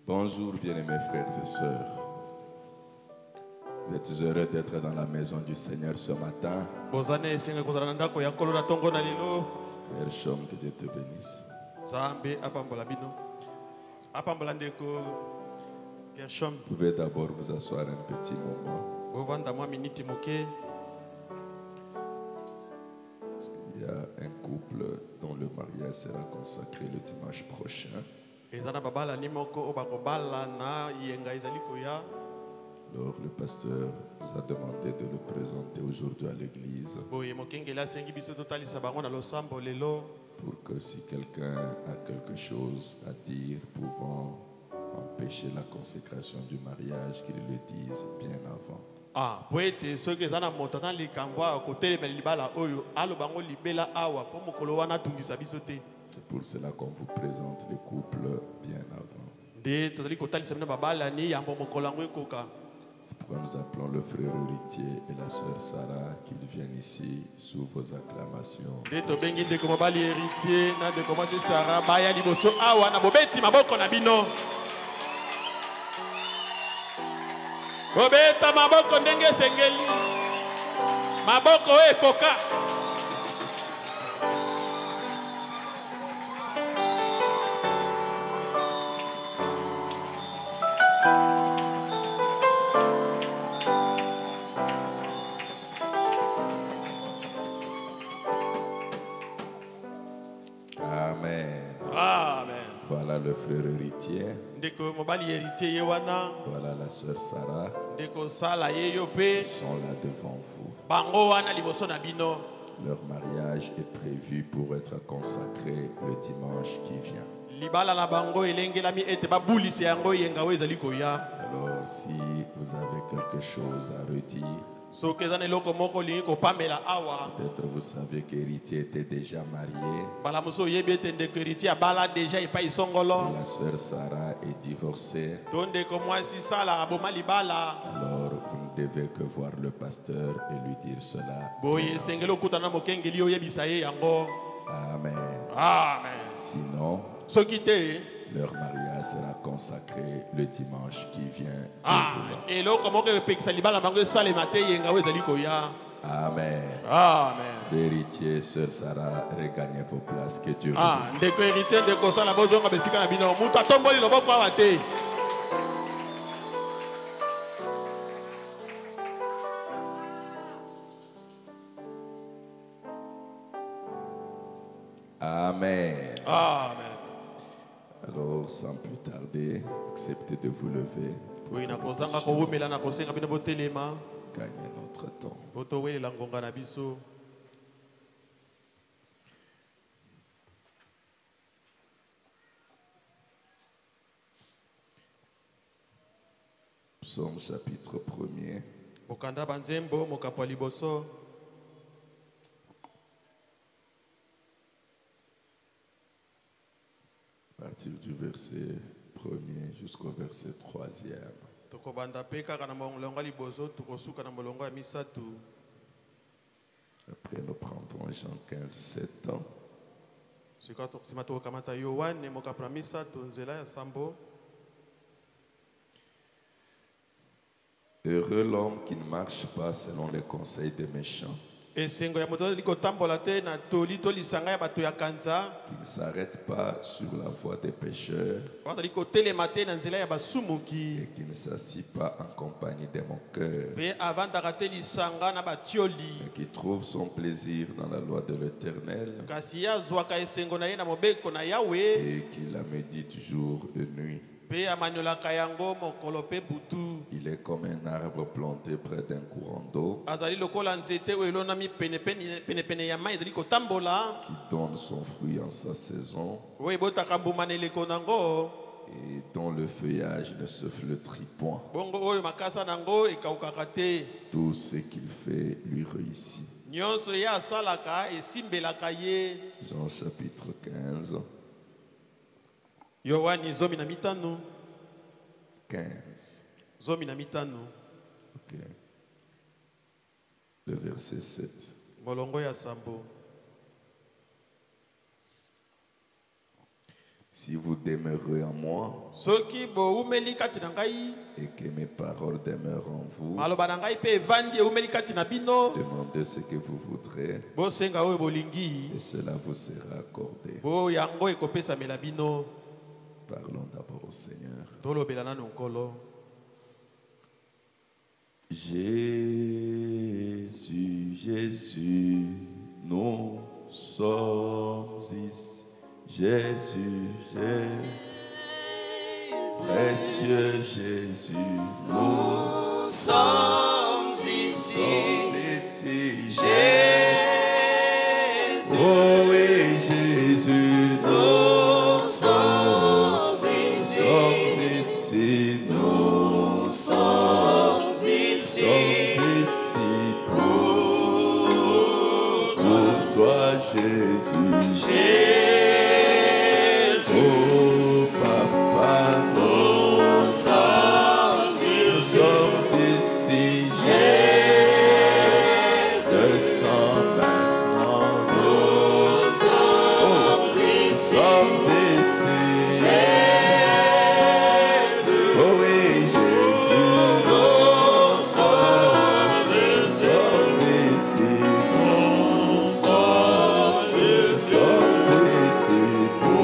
Bonjour bien-aimés frères et sœurs. Vous êtes heureux d'être dans la maison du Seigneur ce matin. Frère Chom, que Dieu te bénisse. Vous pouvez d'abord vous asseoir un petit moment. Il y a un couple dont le mariage sera consacré le dimanche prochain. Alors le pasteur nous a demandé de le présenter aujourd'hui à l'église pour que si quelqu'un a quelque chose à dire pouvant empêcher la consécration du mariage, qu'il le dise bien avant. C'est pour cela qu'on vous présente les couples bien avant. C'est pourquoi nous appelons le frère héritier et la sœur Sarah qu'ils viennent ici sous vos acclamations. Voilà le frère héritier. Voilà la sœur Sarah. Ils sont là devant vous. Leur mariage est prévu pour être consacré le dimanche qui vient. Alors si vous avez quelque chose à redire, peut-être vous savez qu'héritier était déjà marié. La sœur Sarah est divorcée. Alors vous ne devez que voir le pasteur et lui dire cela. Amen. Amen. Sinon, leur mariage sera consacré le dimanche qui vient. Amen. Amen. Frère héritier, sœur Sarah, regagnez vos places. Que Dieu vous bénisse. Amen. Amen. Alors, sans plus tarder, acceptez de vous lever. Gagnez notre temps. Psaume chapitre 1er. À partir du verset 1er jusqu'au verset 3e. Après nous prendrons Jean 15, 7 ans. Heureux l'homme qui ne marche pas selon les conseils des méchants, qui ne s'arrête pas sur la voie des pécheurs et qui ne s'assit pas en compagnie des moqueurs, mais qui trouve son plaisir dans la loi de l'Éternel et qui la médite jour et nuit. Il est comme un arbre planté près d'un courant d'eau qui donne son fruit en sa saison et dont le feuillage ne se flétrit point. Tout ce qu'il fait lui réussit. Jean chapitre 15. 15. Ok. Le verset 7. Si vous demeurez en moi soki boumeli kati na ngai et que mes paroles demeurent en vous, maloba na ngai pe evandi eumeli kati na bino demandez ce que vous voudrez bosenga oyo bolingi et cela vous sera accordé. yango ekopesamela bino. Parlons d'abord au Seigneur. Tolobela nanu nkolo. Jésus, Jésus, nous sommes ici. Jésus, Jésus, précieux Jésus, nous sommes ici. Jésus, oh oui, Jésus, nous sommes ici, nous sommes ici pour toi, Jésus. Oh Papa, nous sommes ici, Jésus, je sens maintenant, nous sommes ici, Jésus, oh oui, Jésus, nous sommes ici, nous sommes ici pour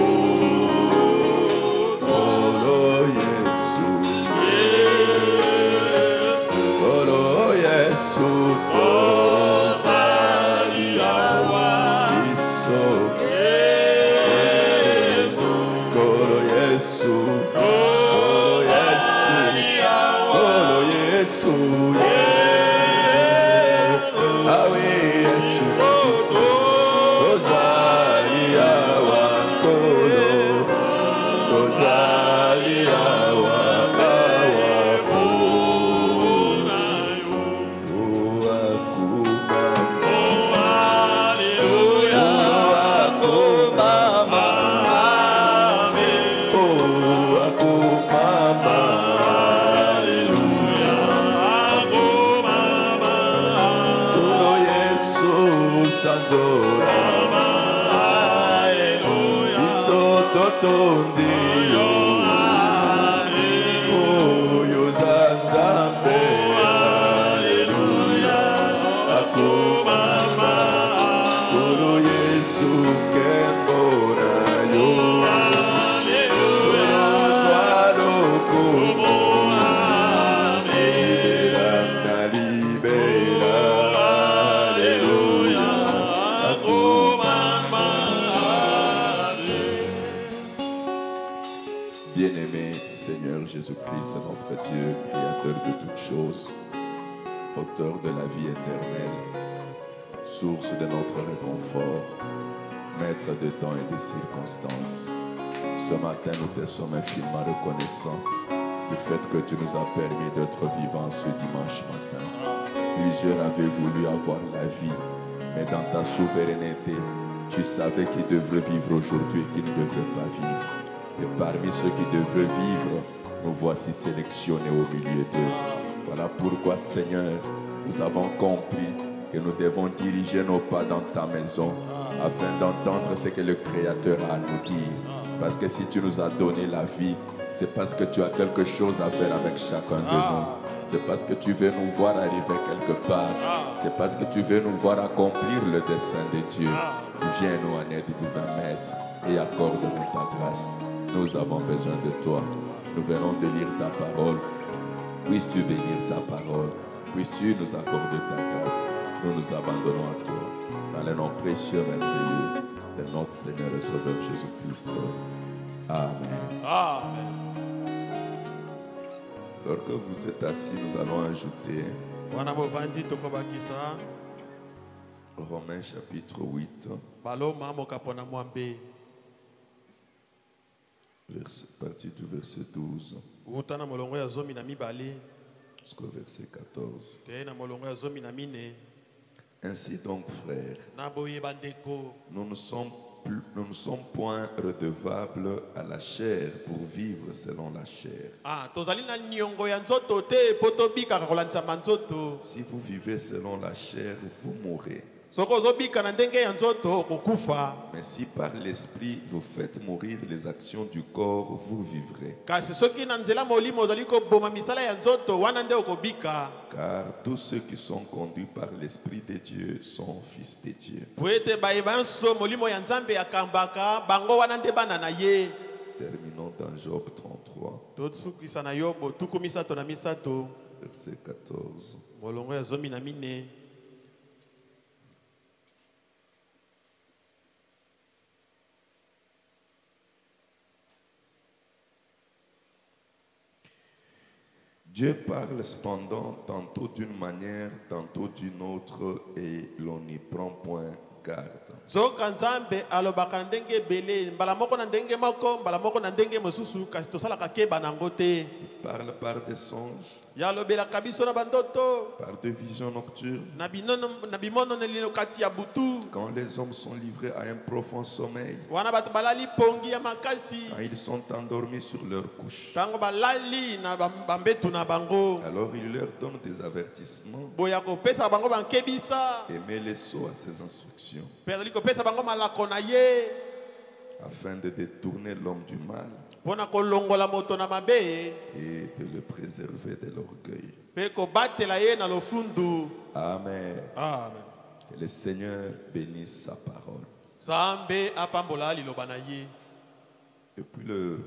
Bien-aimé Seigneur Jésus-Christ, notre Dieu, Créateur de toutes choses, Auteur de la vie éternelle, source de notre réconfort, Maître de temps et de circonstances. Ce matin, nous te sommes infiniment reconnaissants du fait que tu nous as permis d'être vivants ce dimanche matin. Plusieurs avaient voulu avoir la vie, mais dans ta souveraineté, tu savais qui devrait vivre aujourd'hui et qui ne devrait pas vivre. Et parmi ceux qui devraient vivre, nous voici sélectionnés au milieu d'eux. Voilà pourquoi, Seigneur, nous avons compris que nous devons diriger nos pas dans ta maison afin d'entendre ce que le Créateur a à nous dire. Parce que si tu nous as donné la vie, c'est parce que tu as quelque chose à faire avec chacun de nous. C'est parce que tu veux nous voir arriver quelque part. C'est parce que tu veux nous voir accomplir le dessein de Dieu. Viens nous en aide, divin Maître, et accorde-nous ta grâce. Nous avons besoin de toi. Nous venons de lire ta parole. Puisses-tu bénir ta parole. Puisses-tu nous accorder ta grâce. Nous nous abandonnons à toi. Dans le nom précieux et merveilleux de notre Seigneur et Sauveur Jésus-Christ. Amen. Amen. Alors que vous êtes assis, nous allons ajouter Wana bovandi tokobakisa Romains chapitre 8, baloma mokapona mwambe partie du verset 12 utana molongo ya zomi na mibale jusqu'au verset 14. te na molongo ya zomi na mine. Ainsi donc, frères, Na boye bandeko nous ne sommes point redevables à la chair pour vivre selon la chair. tozali na niongo ya nzoto te po tobikaka kolandisa nzoto. Si vous vivez selon la chair, vous mourrez. Soko ozobika na ndenge ya nzoto okokufa. Mais si par l'esprit vous faites mourir les actions du corps, vous vivrez. Kasi soki na nzela molimo ozali koboma misala ya nzoto wana nde okobika. Car tous ceux qui sont conduits par l'esprit de Dieu sont fils de Dieu. Po ete bayebanso molimo ya nzambe akambaka bango wana nde bana na ye. Terminons dans Job 33, Totsukisa na Yobo tuku misato na misato. verset 14. Molongo ya zomi na mine. Dieu parle cependant tantôt d'une manière, tantôt d'une autre, et l'on n'y prend point garde. Zoka nzambe alobaka na ndenge ebele mbala moko na ndenge moko mbala moko na ndenge mosusu kasi tosalaka keba nango te. Il parle par des songes, Ya alobelaka biso na bandoto par des visions nocturnes. na bimono na lino kati ya butu Quand les hommes sont livrés à un profond sommeil, wana bato balali pongi ya makasi quand ils sont endormis sur leur couche, tango balali na bambetu na bango alors il leur donne des avertissements boya kopesa bango bankebisa et met les sceaux à ses instructions, mpe azali kopesa bango malako na ye afin de détourner l'homme du mal mpona kolongola moto na mabe et de le préserver de l'orgueil. mpe kobatela ye na lofundu. Amen. Amen. Que le Seigneur bénisse sa parole. Nzambe apambola liloba na ye. Depuis le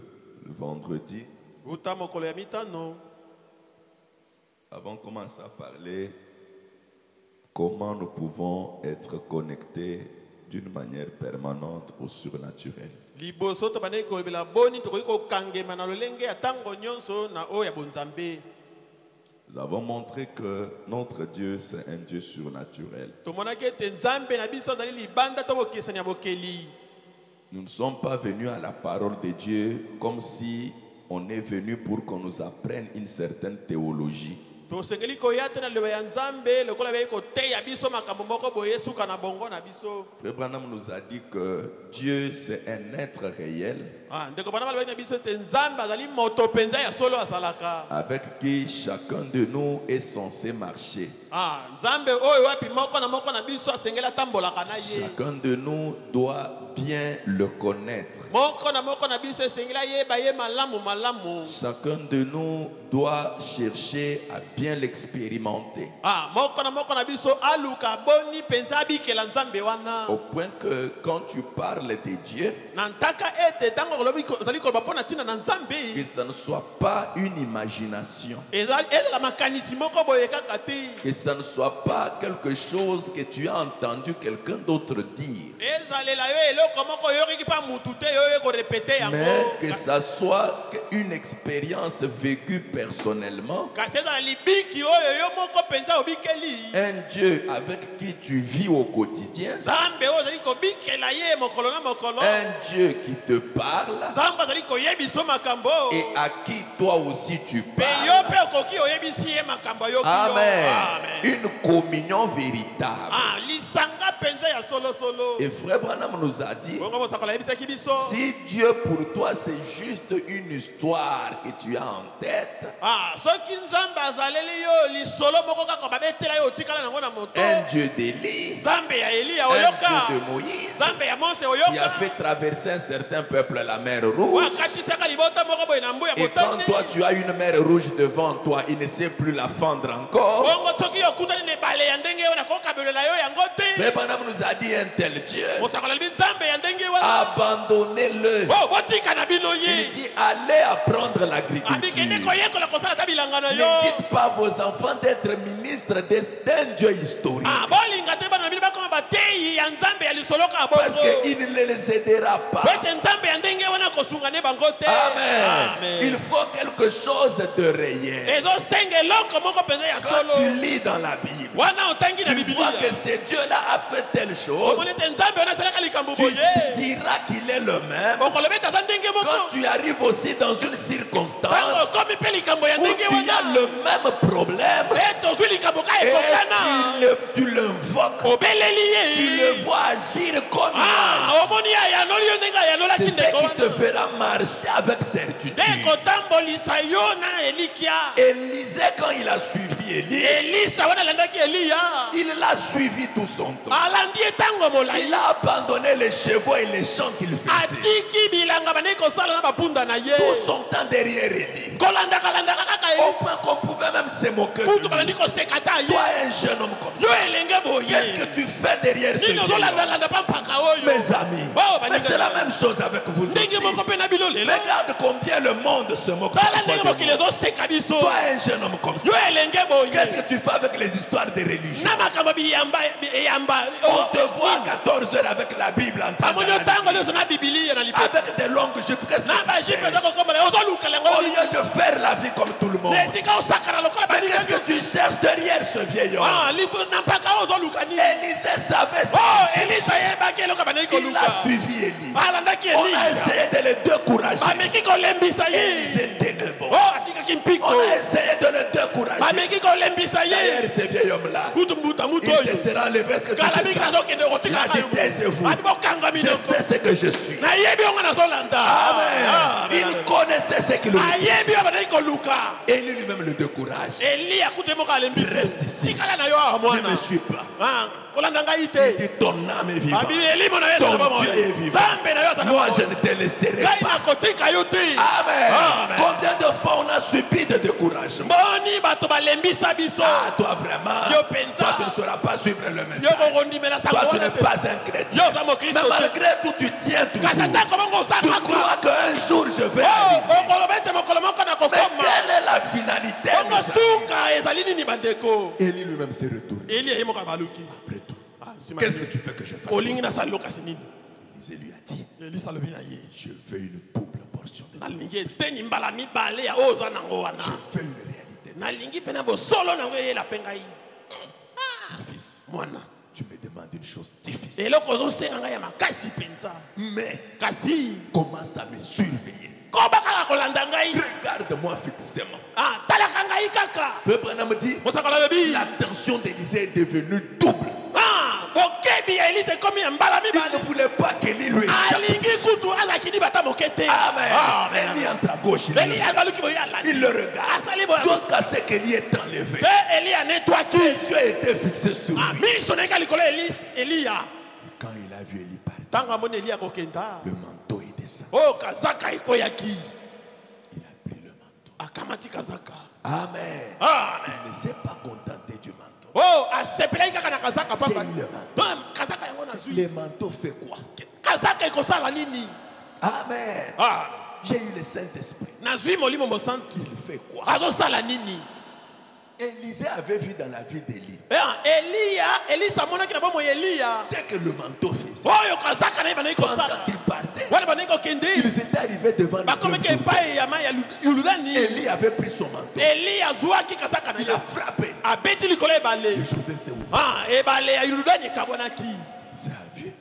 vendredi, uta mokolo ya mitano avons commencé à parler comment nous pouvons être connectés d'une manière permanente au surnaturel. liboso tobandaki kolobela boni tokoki kokangema na lolenge ya ntango nyonso na oyo ya bonzambe. Nous avons montré que notre Dieu, c'est un Dieu surnaturel. tomonaki ete nzambe na biso azali libanda to bokesani ya bokeli. Nous ne sommes pas venus à la parole de Dieu comme si on est venu pour qu'on nous apprenne une certaine théologie. tosengeli koya te na liloba ya nzambe lokola beyei koteya biso makambo moko boye suka na bongo na biso. Frère Branham nous a dit que Dieu, c'est un être réel ndeko bana balobaki na biso ete nzambe azali moto mpenza ya solo asalaka. avec qui chacun de nous est censé marcher. nzambe oyo wapi moko na biso asengeli atambolaka na ye. Chacun de nous doit bien le connaître. moko na biso esengeli ayeba ye malamu. Chacun de nous doit chercher à bien l'expérimenter. moko na biso aluka boni mpenza abikela nzambe wana. Au point que quand tu parles de Dieu, na ntaka ete ntango ozali koloba mpo na ntina na nzambe que ça ne soit pas une imagination, ezala makanisi moko boye kaka te. que ça ne soit pas quelque chose que tu as entendu quelqu'un d'autre dire, ezalela yo eloko moko oyoki mpa mutu te yo korepete yango. mais que ça soit une expérience vécue personnellement. kasi ezala libiki oyo yo moko mpenza obikeli. Un Dieu avec qui tu vis au quotidien, nzambe oyo ozali kobikela ye mokolo na mokolo. un Dieu qui te parle nzambe azali koyebiso makambo et à qui toi aussi tu mpe yo parles. mpe okoki oyebisi ye makambo ayoki yo. Amen. Amen. Une communion véritable. lisanga mpenza ya solosolo. Et Frère Branham nous a dit, bongo bosakola yebisaki biso. si Dieu pour toi c'est juste une histoire que tu as en tête, soki nzambe azaleli yo lisolo moko kaka babetela yo otikala nango na moto. un Dieu d'Élie, nzambe ya eliya un oyoka. Dieu de Moïse, nzambe ya mose qui a oyoka. fait traverser un certain peuple la mer rouge. wakatisaka libota moko boye na mbu ya Et quand motane. toi tu as une mer rouge devant toi, il ne sait plus la fendre encore. bongo soki okutani na ebale ya ndenge oyo nakokabelela yo yango te. Frère Branham nous a dit un tel Dieu, mosakola libi nzambe ya ndenge wana. abandonnez-le. botika na bino Il ye. dit allez apprendre abikende l'agriculture. koyekola kosala ta bilanga na yo. Ne dites pas à vos enfants d'être ministres d'un Dieu historique, bolinga te bana na bino bakoma bateyi ya nzambe ya lisolo ka parce bongo. qu'il ne les aidera pas. ete nzambe ya ndenge wana kosunga ne bango te. Amen. Il faut quelque chose de réel. ezosenga eloko moko mpenza ya Quand tu solo. lis dans la Bible, wana otangi na tu vois bibilia que ce Dieu-là a fait telle chose, omoni ete nzambe wana asalaka likambo tu boye. diras qu'il est le même. okoloba ete aza ndenge Quand moko. tu arrives aussi dans une ntango circonstance okomi mpe likambo ya où ndenge tu as wana. le même problème ete ozwi likambo ka et ekokana. tu l'invoques, obeleli tu ye. le vois agir comme il C'est ce qui te fera marcher avec certitude. Élisée, quand il a suivi Élie, il l'a suivi tout son temps. Il a abandonné les chevaux et les champs qu'il faisait. Tout son temps derrière Élie. Au point qu'on pouvait même se moquer de lui. Toi, un jeune homme comme ça, qu'est-ce que tu fais derrière ce vieil homme? Mes amis, mais c'est la même chose avec vous aussi. Regarde combien le monde se moque. Toi, un jeune homme comme ça, qu'est-ce que tu fais avec les histoires des religions? On te voit à 14 heures avec la Bible en train de avec des longues jupes. Qu'est-ce que tu cherches? Au lieu de faire la vie comme tout le monde. Mais qu'est-ce que tu cherches derrière ce vieil homme? Élisée savait ça. Il a suivi Élie. On a essayé de le décourager. Élisée était bon. On a essayé de le décourager. D'ailleurs, ce vieil homme-là, il te sera enlevé. Est-ce que tu sais ça? Il a dit, taisez-vous. Je sais ce que je suis. Amen. Il connaissait ce qu'il recherchait. Et lui-même le décourage. Reste ici. Ne me suis pas. Il dit ton âme est vivante. Ton Dieu est vivant. Moi je ne te laisserai pas. Amen. Combien de fois on a subi de découragement? Ah, toi vraiment, toi tu ne sauras pas suivre le message. Toi tu n'es pas un chrétien. Mais malgré tout tu tiens toujours. Tu crois qu'un jour je vais arriver. Mais quelle est la finalité? Élie lui-même s'est retourné. Après tout, qu'est-ce que tu veux que je fasse? Élisée lui a dit, je veux une double portion de grâce. Je veux une réalité. Fils, tu me demandes une chose difficile. Mais commence à me surveiller. Regarde-moi fixement. Peuple me dit, l'attention d'Élisée est devenue double. Il ne voulait pas qu'Élie lui échappe. Amen. Élie entre à gauche, il le regarde jusqu'à ce qu'Élie est enlevé. Ses yeux étaient fixés sur lui. Quand il a vu Élie partir, le manteau est descendu. Il a pris le manteau. Amen. Il ne s'est pas contenté du manteau. Le manteau fait quoi? Amen. J'ai eu le Saint-Esprit. Il fait quoi? Élisée avait vu dans la vie d'Élie c'est que le manteau faisait. Pendant qu'il partait, ils étaient arrivés devant le Jourdain. Élie avait pris son manteau. Il a frappé. Le Jourdain s'est ouvert. C'est un vieux.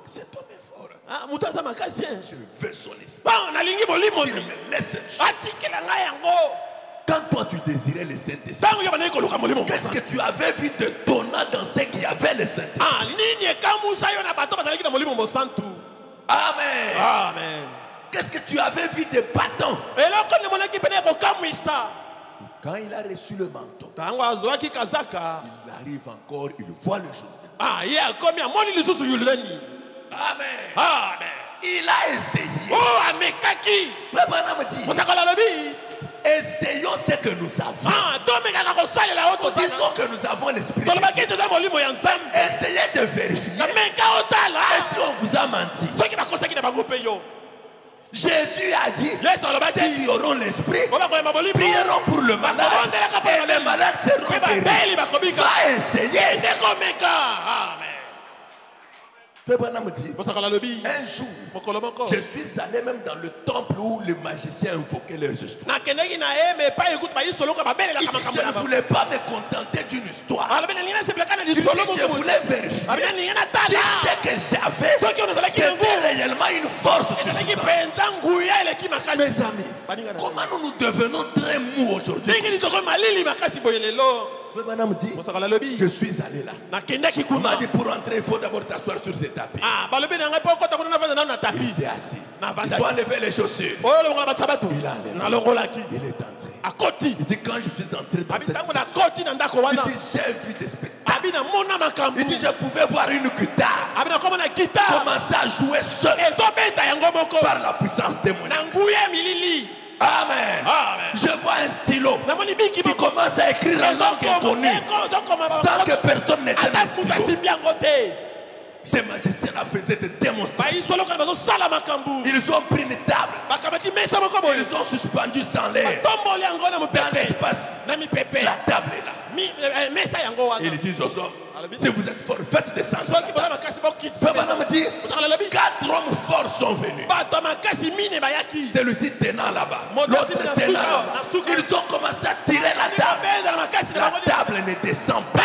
Cet homme est fort. Je veux son esprit. Il me laisse cette chose. Quand toi tu désirais le Saint-Esprit, qu'est-ce que tu avais vu de donnant dans ce qui avait le Saint-Esprit? Amen. Qu'est-ce que tu avais vu de bâtons? Quand il a reçu le manteau, il arrive encore, il voit le Jourdain. Amen. Il a essayé. Essayons ce que nous avons. Disons que nous avons l'esprit. Essayez de vérifier. Et si on vous a menti? Jésus a dit, ceux qui auront l'esprit prieront pour le malade et les malades seront guéris. Va essayer. Un jour, je suis allé même dans le temple où les magiciens invoquaient leurs histoires. Je ne voulais pas me contenter d'une histoire. Je voulais vérifier si ce que j'avais, c'était réellement une force suffisante. Mes amis, comment nous devenons très mous aujourd'hui? Madame dit, je suis allé là. On m'a dit pour entrer, il faut d'abord t'asseoir sur ces tapis. Il s'est assis. Il faut enlever les chaussures. Il a enlevé. Il est entré. Il dit quand je suis entré dans cette salle, il dit j'ai vu des spectacles. Il dit je pouvais voir une guitare commencer à jouer seul par la puissance démoniaque. Amen. Amen. Je vois un stylo qui commence à écrire en langue inconnue sans que personne n'ait un stylo. Ces magiciens-là faisaient des démonstrations. Ils ont pris une table. Ils ont suspendu sans l'air dans l'espace. La table est là. Il dit aux hommes, si vous êtes forts, faites descendre. Madame dit, 4 hommes forts sont venus. Celui-ci tenant là-bas, l'autre tenant là-bas. Ils ont commencé à tirer la table. La table ne descend pas.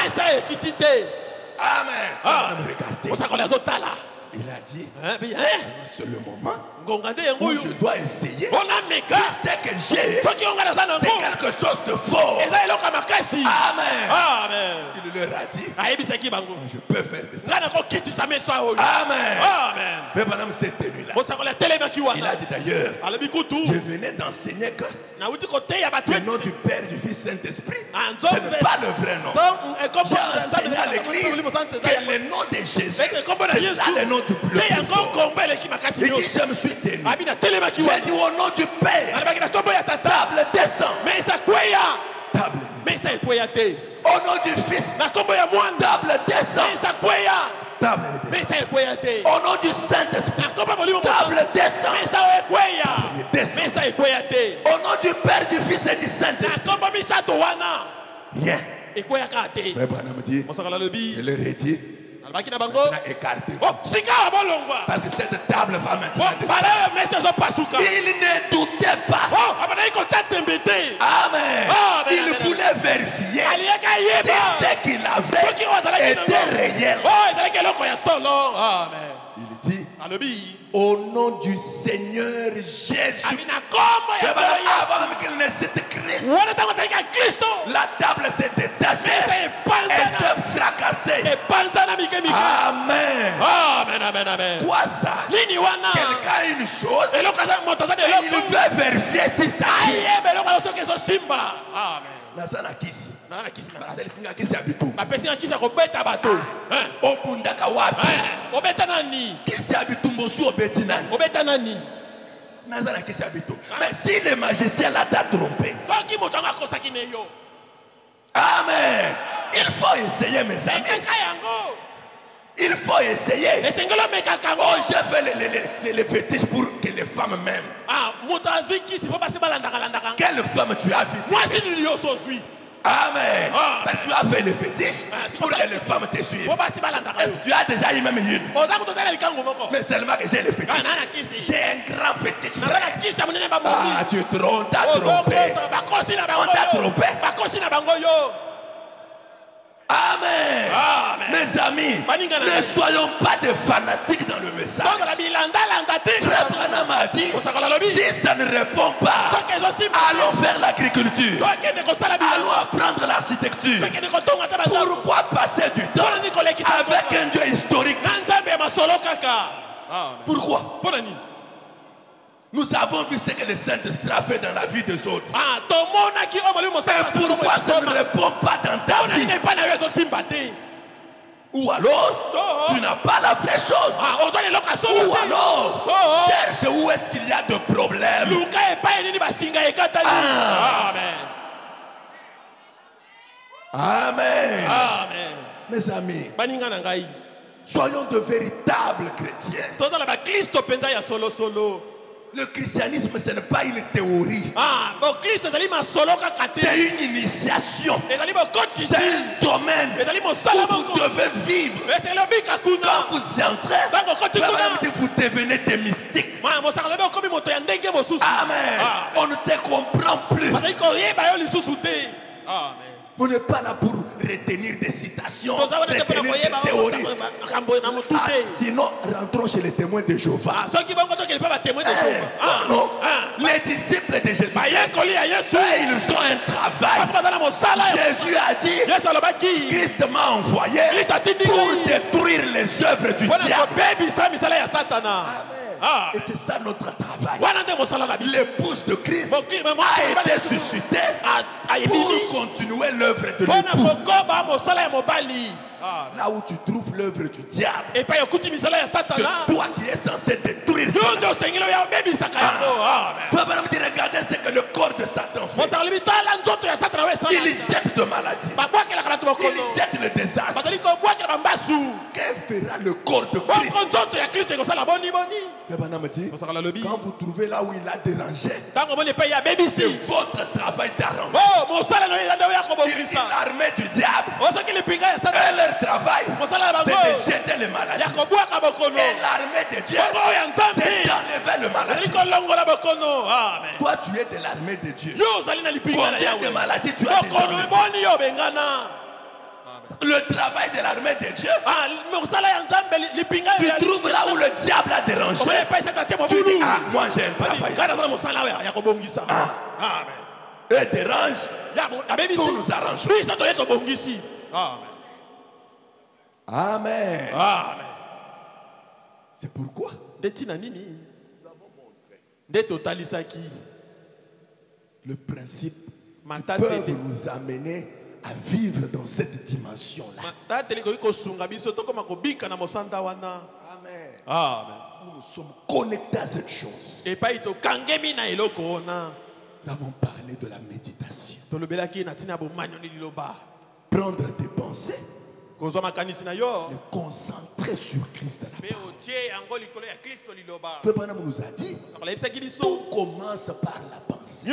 Amen. Regardez. Il a dit, c'est le moment où je dois essayer. Si c'est que j'ai, c'est quelque chose de fort. Amen. Il leur a dit, je peux faire de ça. Amen. Mais madame s'est tenu là. Il a dit d'ailleurs, je venais d'enseigner que le nom du Père, du Fils, Saint-Esprit, ce n'est pas le vrai nom. J'ai enseigné à l'église que le nom de Jésus, c'est ça le nom du plus fort. Il dit, je me suis tenu. J'ai dit au nom du Père, table descend. Table. Au nom du Fils, table descend. Table descend. Au nom du Saint-Esprit, table descend. Au nom du Père, du Fils et du Saint-Esprit. Rien. Frère Branham dit, je leur ai dit, écartez. Parce que cette table va maintenant descendre. Il ne doutait pas. Amen. Il voulait vérifier si ce qu'il avait était réel. Il dit, au nom du Seigneur Jésus. Avant qu'il ne cite Christ, la table s'est détachée. Elle s'est fracassée. Amen. Quoi ça? Quelqu'un a une chose et il veut vérifier si ça dit. Amen. Nazana kisi. Marcel singa kisi abitu. Obundaka wapi? Kisi abitu mbosu obeti nani? Nazana kisi abitu. Mais si le magicien l'a trompé. Amen. Il faut essayer, mes amis. Il faut essayer. Oh, j'ai fait les fétiches pour que les femmes m'aiment. Quelle femme tu as vu? Amen. Ben, tu as fait les fétiches pour que les femmes te suivent. Est-ce que tu as déjà eu même une? Mais seulement que j'ai les fétiches. J'ai un grand fétiche. Ah, tu t'as trompé. On t'a trompé. Amen. Mes amis, ne soyons pas des fanatiques dans le message. Frère Branham a dit, si ça ne répond pas, allons faire l'agriculture. Allons apprendre l'architecture. Pourquoi passer du temps avec un Dieu historique? Pourquoi? Nous avons vu ce que le Saint-Esprit a fait dans la vie des autres. Mais pourquoi ça ne répond pas dans ta vie? Ou alors, tu n'as pas la vraie chose. Ou alors, cherche où est-ce qu'il y a de problèmes. Amen. Mes amis, soyons de véritables chrétiens. Le christianisme, ce n'est pas une théorie. C'est une initiation. C'est un domaine où vous devez vivre. Quand vous y entrez, vous devenez des mystiques. Amen. On ne te comprend plus. On n'est pas là pour retenir des citations, retenir des théories. Sinon, rentrons chez les témoins de Jéhovah. Non. Les disciples de Jésus, ils ont un travail. Jésus a dit, Christ m'a envoyé pour détruire les œuvres du diable. Et c'est ça notre travail. L'épouse de Christ a été suscitée pour continuer l'œuvre de l'époux. Là où tu trouves l'œuvre du diable, c'est toi qui es censé détruire cela. Toi, madame, regardez ce que le corps de Satan fait. Il jette de maladie. Il jette le désastre. Que fera le corps de Christ? Quand vous trouvez là où il a dérangé, c'est votre travail d'arranger. Il dit l'armée du diable. Et leur travail, c'est de jeter les maladies. Et l'armée de Dieu, c'est d'enlever le maladie. Toi, tu es de l'armée de Dieu. Combien de maladies tu as déjà enlevées? Le travail de l'armée de Dieu, tu trouves là où le diable a dérangé. Tu dis, moi j'ai un travail. Eux dérangent, nous nous arrangeons. Amen. C'est pourquoi nous avons montré le principe qui peut nous amener à vivre dans cette dimension-là. Amen. Nous sommes connectés à cette chose. Nous avons parlé de la méditation. Prendre des pensées, les concentrer sur Christ. Frère nous a dit, tout commence par la pensée.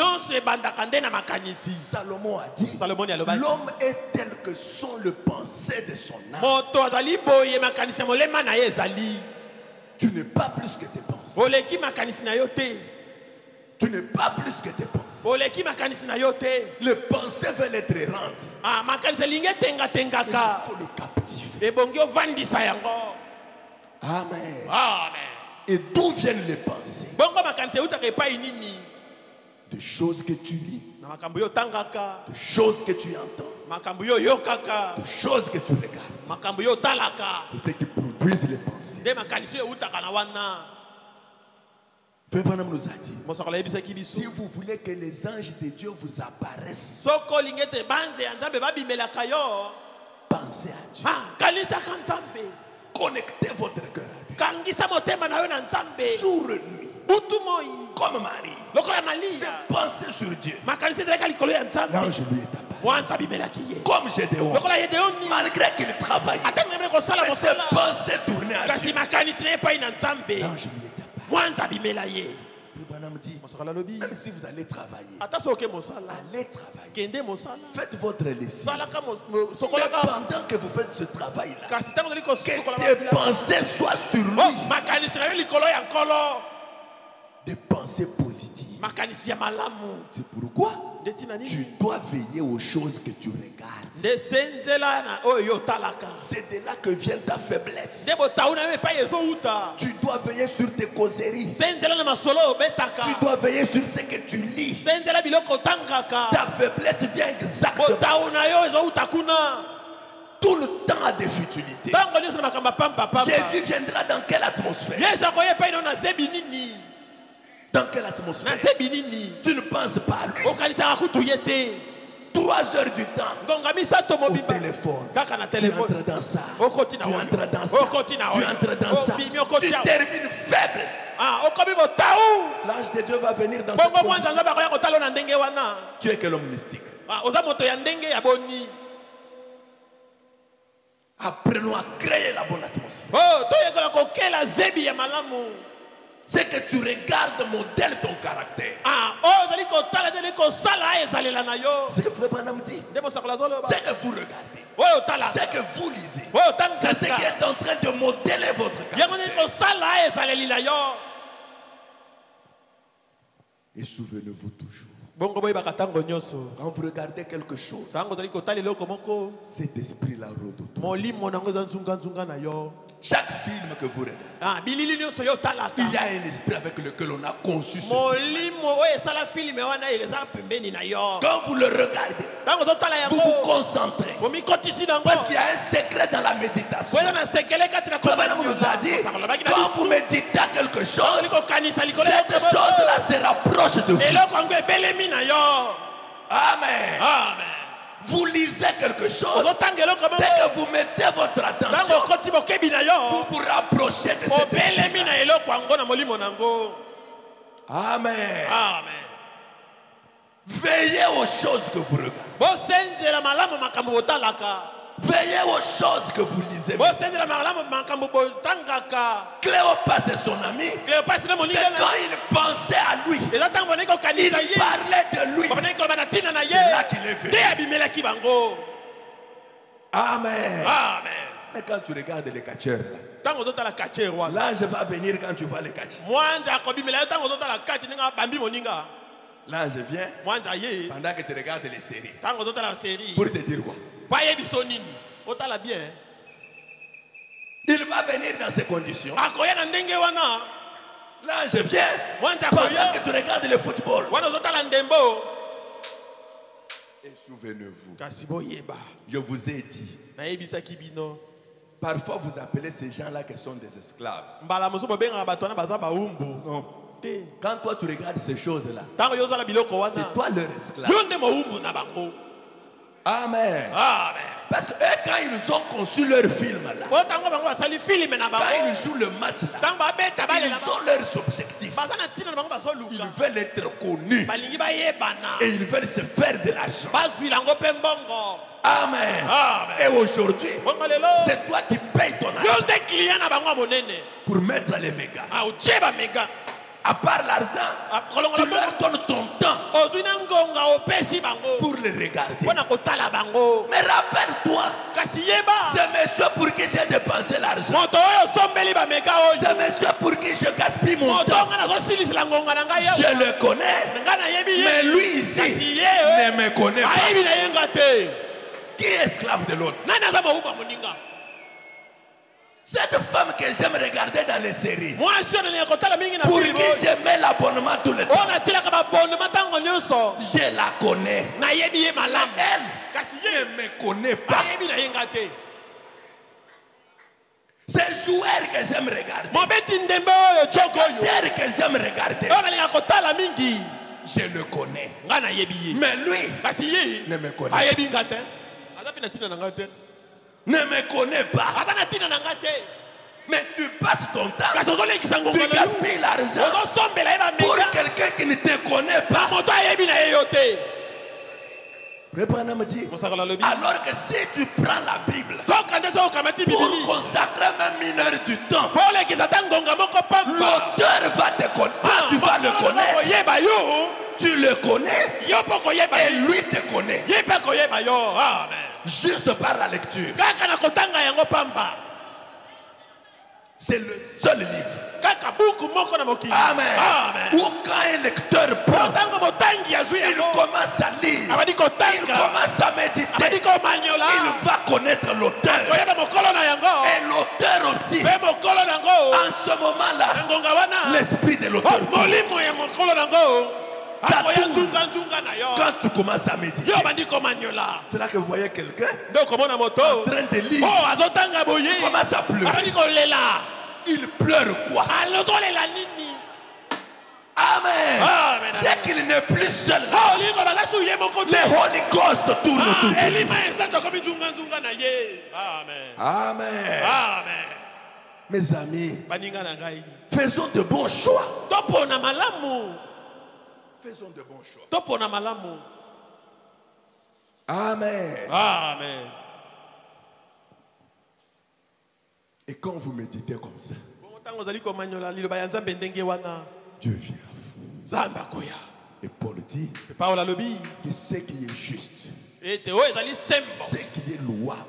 Salomon a dit, l'homme est tel que sont les pensées de son âme. Tu n'es pas plus que tes pensées. Tu n'es pas plus que tes pensées. Les pensées veulent être errantes. Il faut le captiver. Amen. Et d'où viennent les pensées? Des choses que tu lis, des choses que tu entends, des choses que tu regardes. C'est ce qui produisent les pensées. Frère Branham nous a dit, si vous voulez que les anges de Dieu vous apparaissent, pensez à Dieu. Connectez votre cœur à lui. Jour et nuit. Comme Marie. C'est penser sur Dieu. L'ange lui est apparu. Comme Gédéon. Malgré qu'il travaille, mais c'est penser tourner à Dieu. L'ange lui est apparu. Même si vous allez travailler, allez travailler. Faites votre lessive. Mais pendant que vous faites ce travail-là, que tes pensées soient sur lui. Des pensées positives. C'est pourquoi tu dois veiller aux choses que tu regardes. C'est de là que vient ta faiblesse. Tu dois veiller sur tes causeries. Tu dois veiller sur ce que tu lis. Ta faiblesse vient exactement. Tout le temps a des futilités. Jésus viendra dans quelle atmosphère? Dans quelle atmosphère? Tu ne penses pas à lui. 3 heures du temps au téléphone. Tu entres dans ça. Tu entres dans ça. Tu entres dans ça. Tu termines faible. L'ange de Dieu va venir dans cette condition. Tu es quel homme mystique? Apprenons à créer la bonne atmosphère. C'est que tu regardes, modèle ton caractère. C'est que Frère Branham dit. C'est que vous regardez. C'est que vous lisez. C'est ce qui est en train de modeler votre caractère. Et souvenez-vous toujours Quand vous regardez quelque chose, cet esprit-là rôde autour. Chaque film que vous regardez, il y a un esprit avec lequel on a conçu ce film. Quand vous le regardez, vous vous concentrez. Parce qu'il y a un secret dans la méditation. Comme Madame nous a dit, quand vous méditez à quelque chose, cette chose-là se rapproche de vous. Amen. Amen. Vous lisez quelque chose, dès que vous mettez votre attention, vous vous rapprochez de cette esprit. Amen. Amen. Veillez aux choses que vous regardez. Veillez aux choses que vous lisez. Cléopas et son ami, c'est quand il pensait à lui, il parlait de lui. C'est là qu'il est venu. Amen. Amen. Mais quand tu regardes les catcheurs, l'ange va venir quand tu vas les catcher. L'ange vient pendant que tu regardes les séries. Pour te dire quoi? Il va venir dans ces conditions. L'ange vient pendant que tu regardes le football. Et souvenez-vous, je vous ai dit, parfois vous appelez ces gens-là qui sont des esclaves. Non. Quand toi tu regardes ces choses-là, c'est toi leur esclave. Amen. Amen. Parce que eux, quand ils ont conçu leur film là, quand ils jouent le match là, ils ont leurs objectifs. Ils veulent être connus et ils veulent se faire de l'argent. Amen. Amen. Et aujourd'hui, c'est toi qui payes ton argent pour mettre les mégas. À part l'argent, tu leur donnes ton temps pour les regarder. Mais rappelle-toi, c'est monsieur pour qui j'ai dépensé l'argent. C'est monsieur pour qui je gaspille mon temps. Je le connais, mais lui ici ne me connaît pas. Qui est esclave de l'autre? Cette femme que j'aime regarder dans les séries, pour qui je mets l'abonnement tout le temps, je la connais. Elle ne me connaît pas. C'est joueur que j'aime regarder, c'est que j'aime regarder, je le connais. Mais lui ne me connaît pas. Ne me connais pas. Mais tu passes ton temps, tu gaspilles l'argent pour quelqu'un qui ne te connaît pas. Frère Branham dit, alors que si tu prends la Bible pour consacrer même 1 heure du temps, l'auteur va te connaître, tu vas le connaître, tu le connais et lui te connaît. Juste par la lecture. C'est le seul livre. Amen. Amen. Où quand un lecteur prend, il commence à lire, il commence à méditer, il va connaître l'auteur. Et l'auteur aussi, en ce moment-là, l'esprit de l'auteur. Ça tourne. Quand tu commences à méditer, c'est là que vous voyez quelqu'un en train de lire, il commence à pleurer. Il pleure quoi? Amen. Amen. C'est qu'il n'est plus seul là. Les Holy Ghost tournent autour de lui. Amen. Amen. Amen. Mes amis, faisons de bons choix. Faisons de bons choix. Amen. Amen. Et quand vous méditez comme ça, Dieu vient à vous. Et Paul dit que ce qui est juste, ce qui est louable,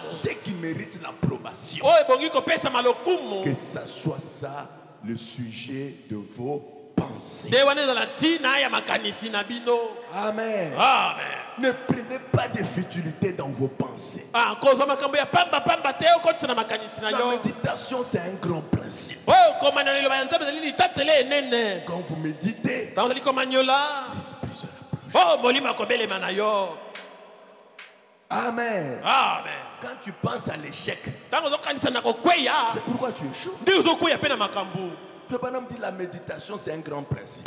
ce qui mérite l'approbation, que ça soit ça le sujet de vos pensées. Amen. Amen. Ne prenez pas de futilité dans vos pensées. La méditation, c'est un grand principe. Quand vous méditez, l'esprit se rapproche. Amen. Amen. Quand tu penses à l'échec, c'est pourquoi tu échoues. Le bonhomme dit la méditation, c'est un grand principe.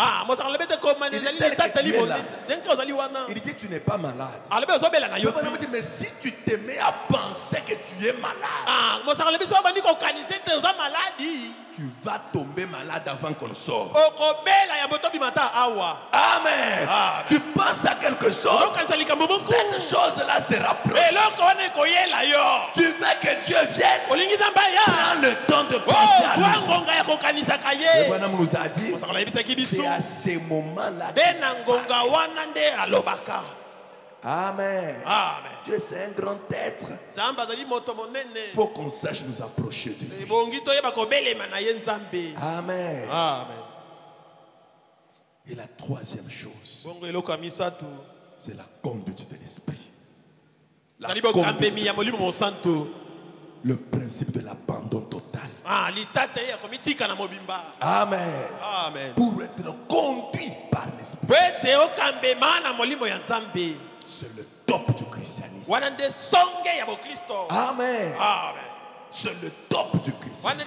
Il dit tu n'es pas malade. Le bonhomme dit mais si tu te mets à penser que tu es malade, tu vas tomber malade avant qu'on sorte. Amen. Tu penses à quelque chose, cette chose-là se rapproche. Tu veux que Dieu vienne, prends le temps de penser à lui. Le bonhomme nous a dit, c'est à ces moments-là. Amen. Amen. Dieu, c'est un grand être. Il faut qu'on sache nous approcher de lui. Amen. Amen. Et la troisième chose, c'est la conduite de l'esprit. Le principe de l'abandon total. Amen. Amen. Pour être conduit par l'esprit. C'est le top du christianisme. Amen. Amen. C'est le top du christianisme.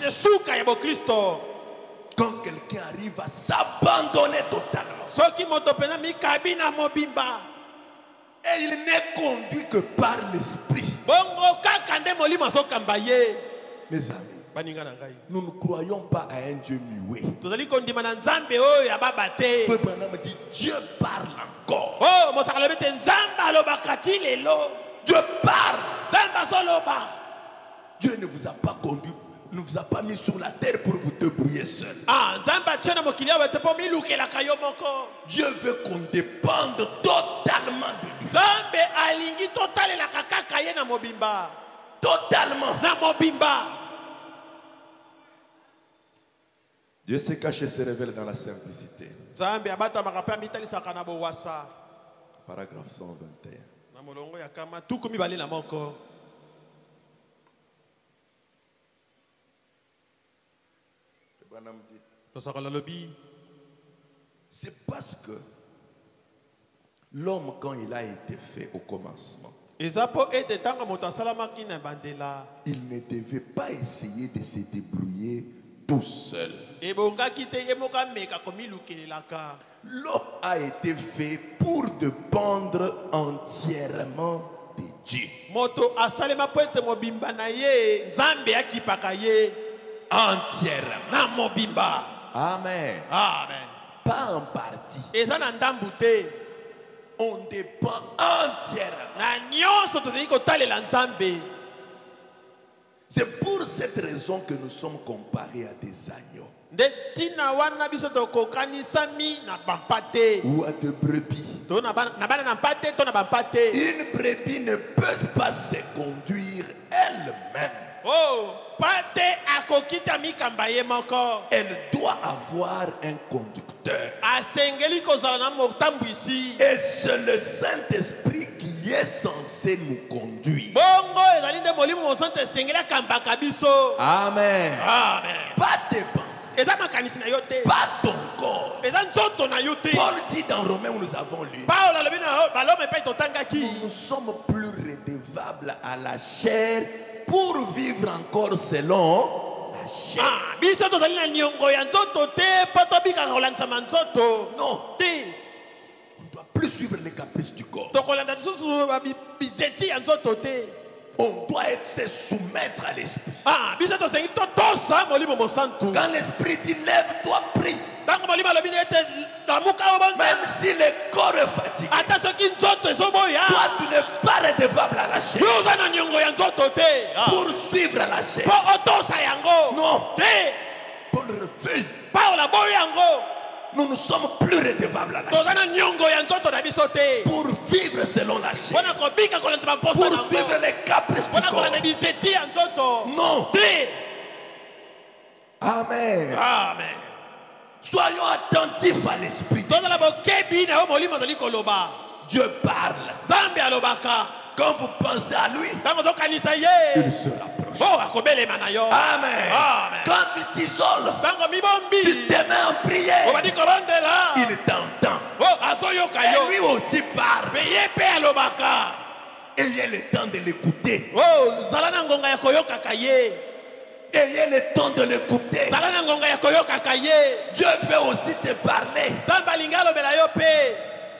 Quand quelqu'un arrive à s'abandonner totalement, et il n'est conduit que par l'esprit. Mes amis, nous ne croyons pas à un Dieu muet. Frère Branham dit Dieu parle encore. Dieu parle. Dieu ne vous a pas conduit, ne vous a pas mis sur la terre pour vous débrouiller seul. Dieu veut qu'on dépende totalement de lui. Totalement. Dieu se cache et se révèle dans la simplicité. Paragraphe 121. C'est parce que l'homme, quand il a été fait au commencement, il ne devait pas essayer de se débrouiller tout seul. L'homme a été fait pour dépendre entièrement de Dieu. Entièrement. Amen. Amen. Pas en partie. On dépend entièrement. C'est pour cette raison que nous sommes comparés à des agneaux ou à des brebis. Une brebis ne peut pas se conduire elle-même. Elle doit avoir un conducteur. Et c'est le Saint-Esprit qui est censé nous conduire. Amen. Amen. Pas tes pensées, pas ton corps. Paul dit dans Romains où nous avons lu, nous sommes plus redevables à la chair pour vivre encore selon la chair. Non. On ne doit plus suivre les caprices du corps. On doit se soumettre à l'esprit. Quand l'esprit dit lève-toi, prie. Même si le corps est fatigué, toi tu n'es pas redevable à la chair pour suivre la chair. Non. Paul refuse. Nous ne sommes plus redevables à la chair pour vivre selon la chair, pour suivre les caprices du corps. Non. Amen. Amen. Soyons attentifs à l'esprit de Dieu. Dieu parle. Quand vous pensez à lui, il se rapproche. Amen. Quand tu t'isoles, tu te mets en prière, il t'entend. Et lui aussi parle. Ayez le temps de l'écouter. Ayez le temps de l'écouter. Dieu veut aussi te parler.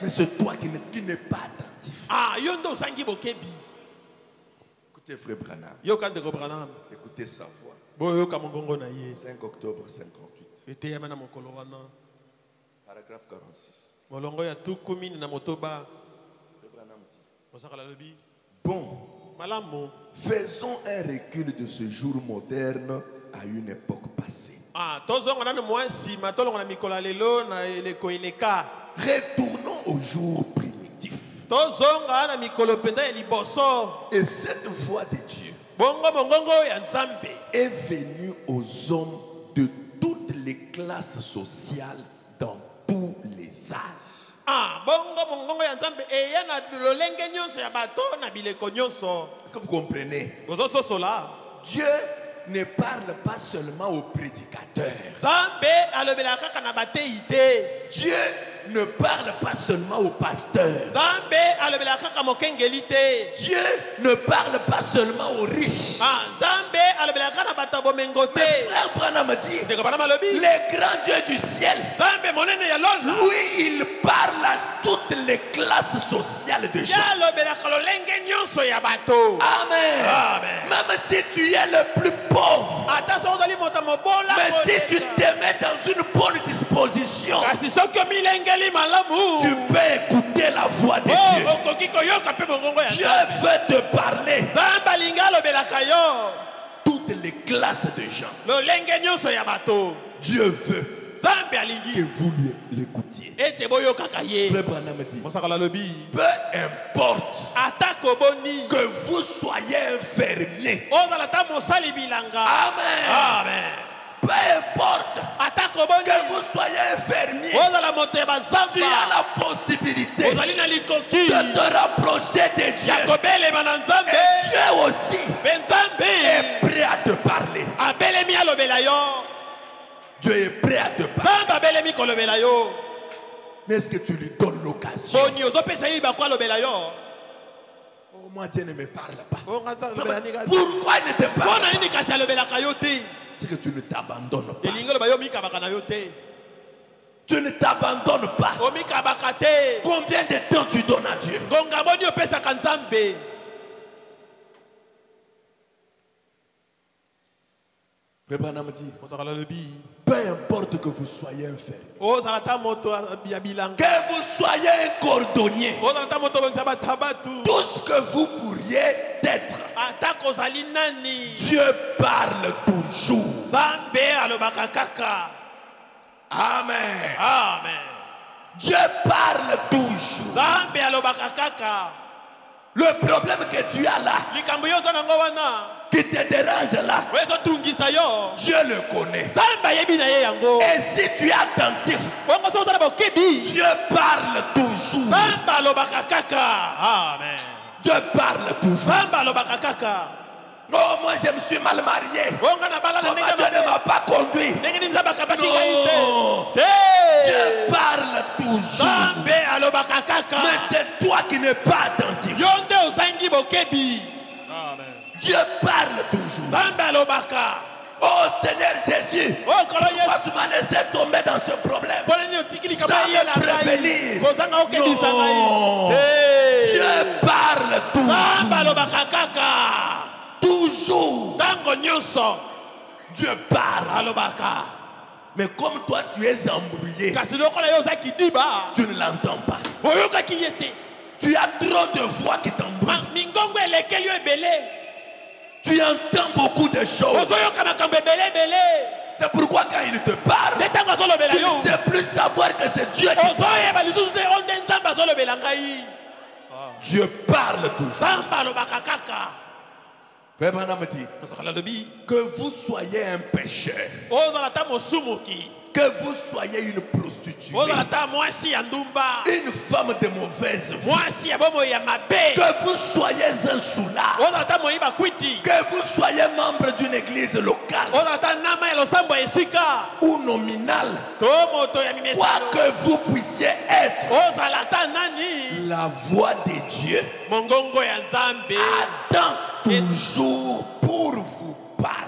Mais c'est toi qui n'es pas attentif. Écoutez frère Branham. Écoutez sa voix. 5 octobre 58. Paragraphe 46. Bon, faisons un recul de ce jour moderne à une époque passée. Retournons au jour primitif. Et cette voix de Dieu est venue aux hommes de toutes les classes sociales dans tous les âges. Est-ce que vous comprenez? Dieu ne parle pas seulement aux prédicateurs. Dieu ne parle pas seulement aux pasteurs. Dieu ne parle pas seulement aux riches. Mais frère Branham dit, le grand Dieu du ciel, lui, il parle à toutes les classes sociales de gens. Amen. Même si tu es le plus pauvre, mais si tu te mets dans une bonne disposition, tu peux écouter la voix de Dieu. Dieu veut te parler. Toutes les classes de gens. Dieu veut que vous l'écoutiez. Frère Branham dit, peu importe que vous soyez un fermier. Amen. Peu importe que vous soyez un fermier, tu as la possibilité de te rapprocher de Dieu. Et Dieu aussi est prêt à te parler. Dieu est prêt à te parler. Mais est-ce que tu lui donnes l'occasion? Oh, moi Dieu ne me parle pas. Pourquoi il ne te parle pas? C'est que tu ne t'abandonnes pas. Tu ne t'abandonnes pas. Combien de temps tu donnes à Dieu? Frère Branham dit, peu importe que vous soyez un fer, que vous soyez un cordonnier, tout ce que vous pourriez être, Dieu parle toujours. Amen. Dieu parle toujours. Le problème que tu as là, qui te dérange là, Dieu le connaît. Et si tu es attentif, Dieu parle toujours. Dieu parle toujours. Oh, moi je me suis mal marié. Comment Dieu ne m'a pas conduit? Non. Dieu parle toujours. Mais c'est toi qui n'es pas attentif. Dieu parle toujours. Oh Seigneur Jésus, pourquoi tu m'as laissé tomber dans ce problème sans me prévenir? Non. Dieu parle toujours. Dieu parle. Mais comme toi tu es embrouillé, tu ne l'entends pas. Tu as trop de voix qui t'embrouillent. Tu entends beaucoup de choses. C'est pourquoi quand il te parle, tu ne sais plus savoir que c'est Dieu qui parle. Dieu parle toujours. Frère Branham dit que vous soyez un pécheur, Que vous soyez une prostituée, une femme de mauvaise vie, que vous soyez un soulard, que vous soyez membre d'une église locale ou nominale, quoi que vous puissiez être, la voix de Dieu attend toujours pour vous parler.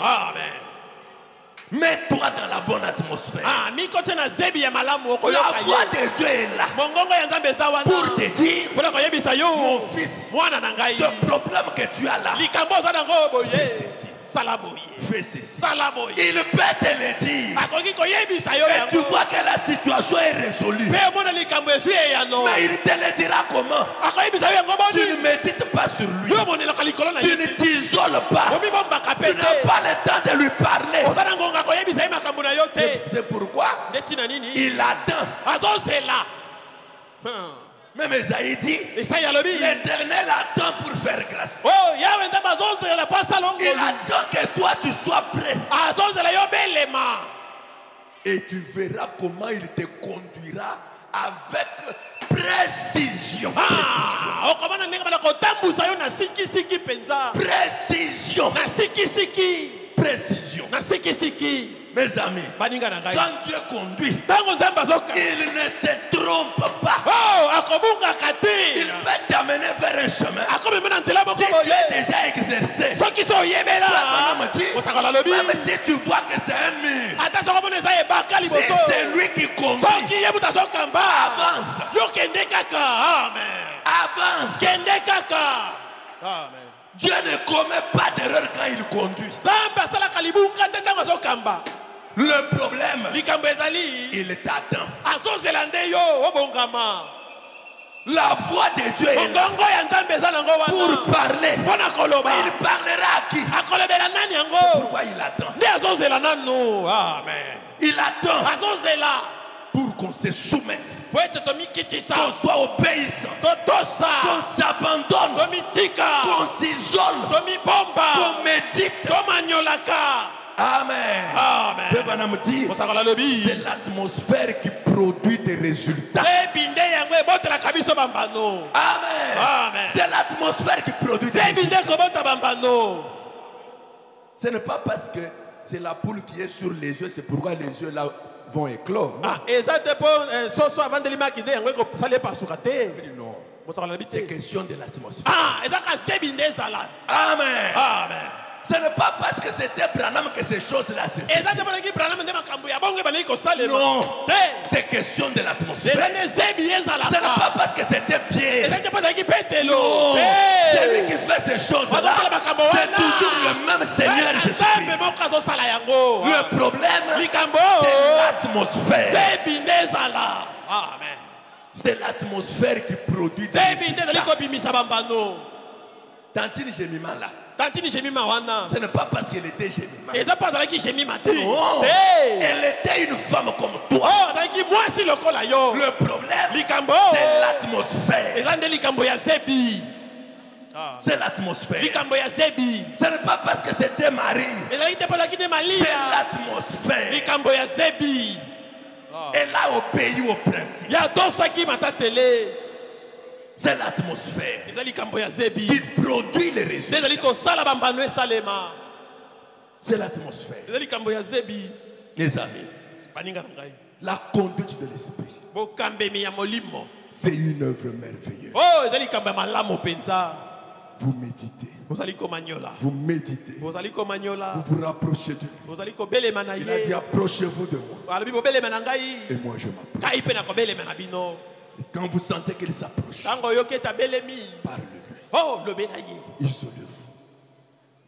Amen. Mets-toi dans la bonne atmosphère. La voix de Dieu est là pour te dire, mon fils, ce problème que tu as là, fais ceci. Fais ceci. Il peut te le dire. Et tu vois que la situation est résolue. Mais il te le dira comment? Tu ne médites pas sur lui. Tu ne t'isoles pas. Tu n'as pas le temps de lui parler. C'est pourquoi il attend. Même Esaïe dit, l'Éternel attend pour faire grâce. Il attend que toi tu sois prêt. Et tu verras comment il te conduira avec précision. Précision. Mes amis, quand Dieu conduit, il ne se trompe pas. Il peut t'amener vers un chemin. Si tu es déjà exercé, même si tu vois que c'est un mur, si c'est lui qui conduit, avance. Avance. Dieu ne commet pas d'erreur quand il conduit. Le problème, il t'attend. La voix de Dieu est là pour parler. Il parlera à qui? C'est pourquoi il attend. Il attend pour qu'on se soumette, qu'on soit obéissant, qu'on s'abandonne, qu'on s'isole, qu'on médite. Amen. C'est l'atmosphère qui produit des résultats. Amen. C'est l'atmosphère qui produit des résultats. Ce n'est pas parce que c'est la poule qui est sur les yeux, c'est pourquoi les yeux là vont éclore. Non. C'est question de l'atmosphère. Amen. Ce n'est pas parce que c'était Branham que ces choses-là se faisaient. Non, c'est question de l'atmosphère. Ce n'est pas parce que c'était Pierre. Non, c'est lui qui fait ces choses-là. C'est toujours le même Seigneur Jésus-Christ. Le problème, c'est l'atmosphère. C'est l'atmosphère qui produit des résultats. Tantine Jemima là, ce n'est pas parce qu'elle était Jemima. Non, elle était une femme comme toi. Le problème, c'est l'atmosphère. C'est l'atmosphère. Ce n'est pas parce que c'était Marie. C'est l'atmosphère. Elle a obéi au principe. C'est l'atmosphère qui produit les résultats. C'est l'atmosphère. Les amis, la conduite de l'esprit, c'est une œuvre merveilleuse. Vous méditez. Vous méditez. Vous vous rapprochez de lui. Il a dit approchez-vous de moi. Et moi je m'approche. Et quand vous sentez qu'il s'approche, parlez-lui.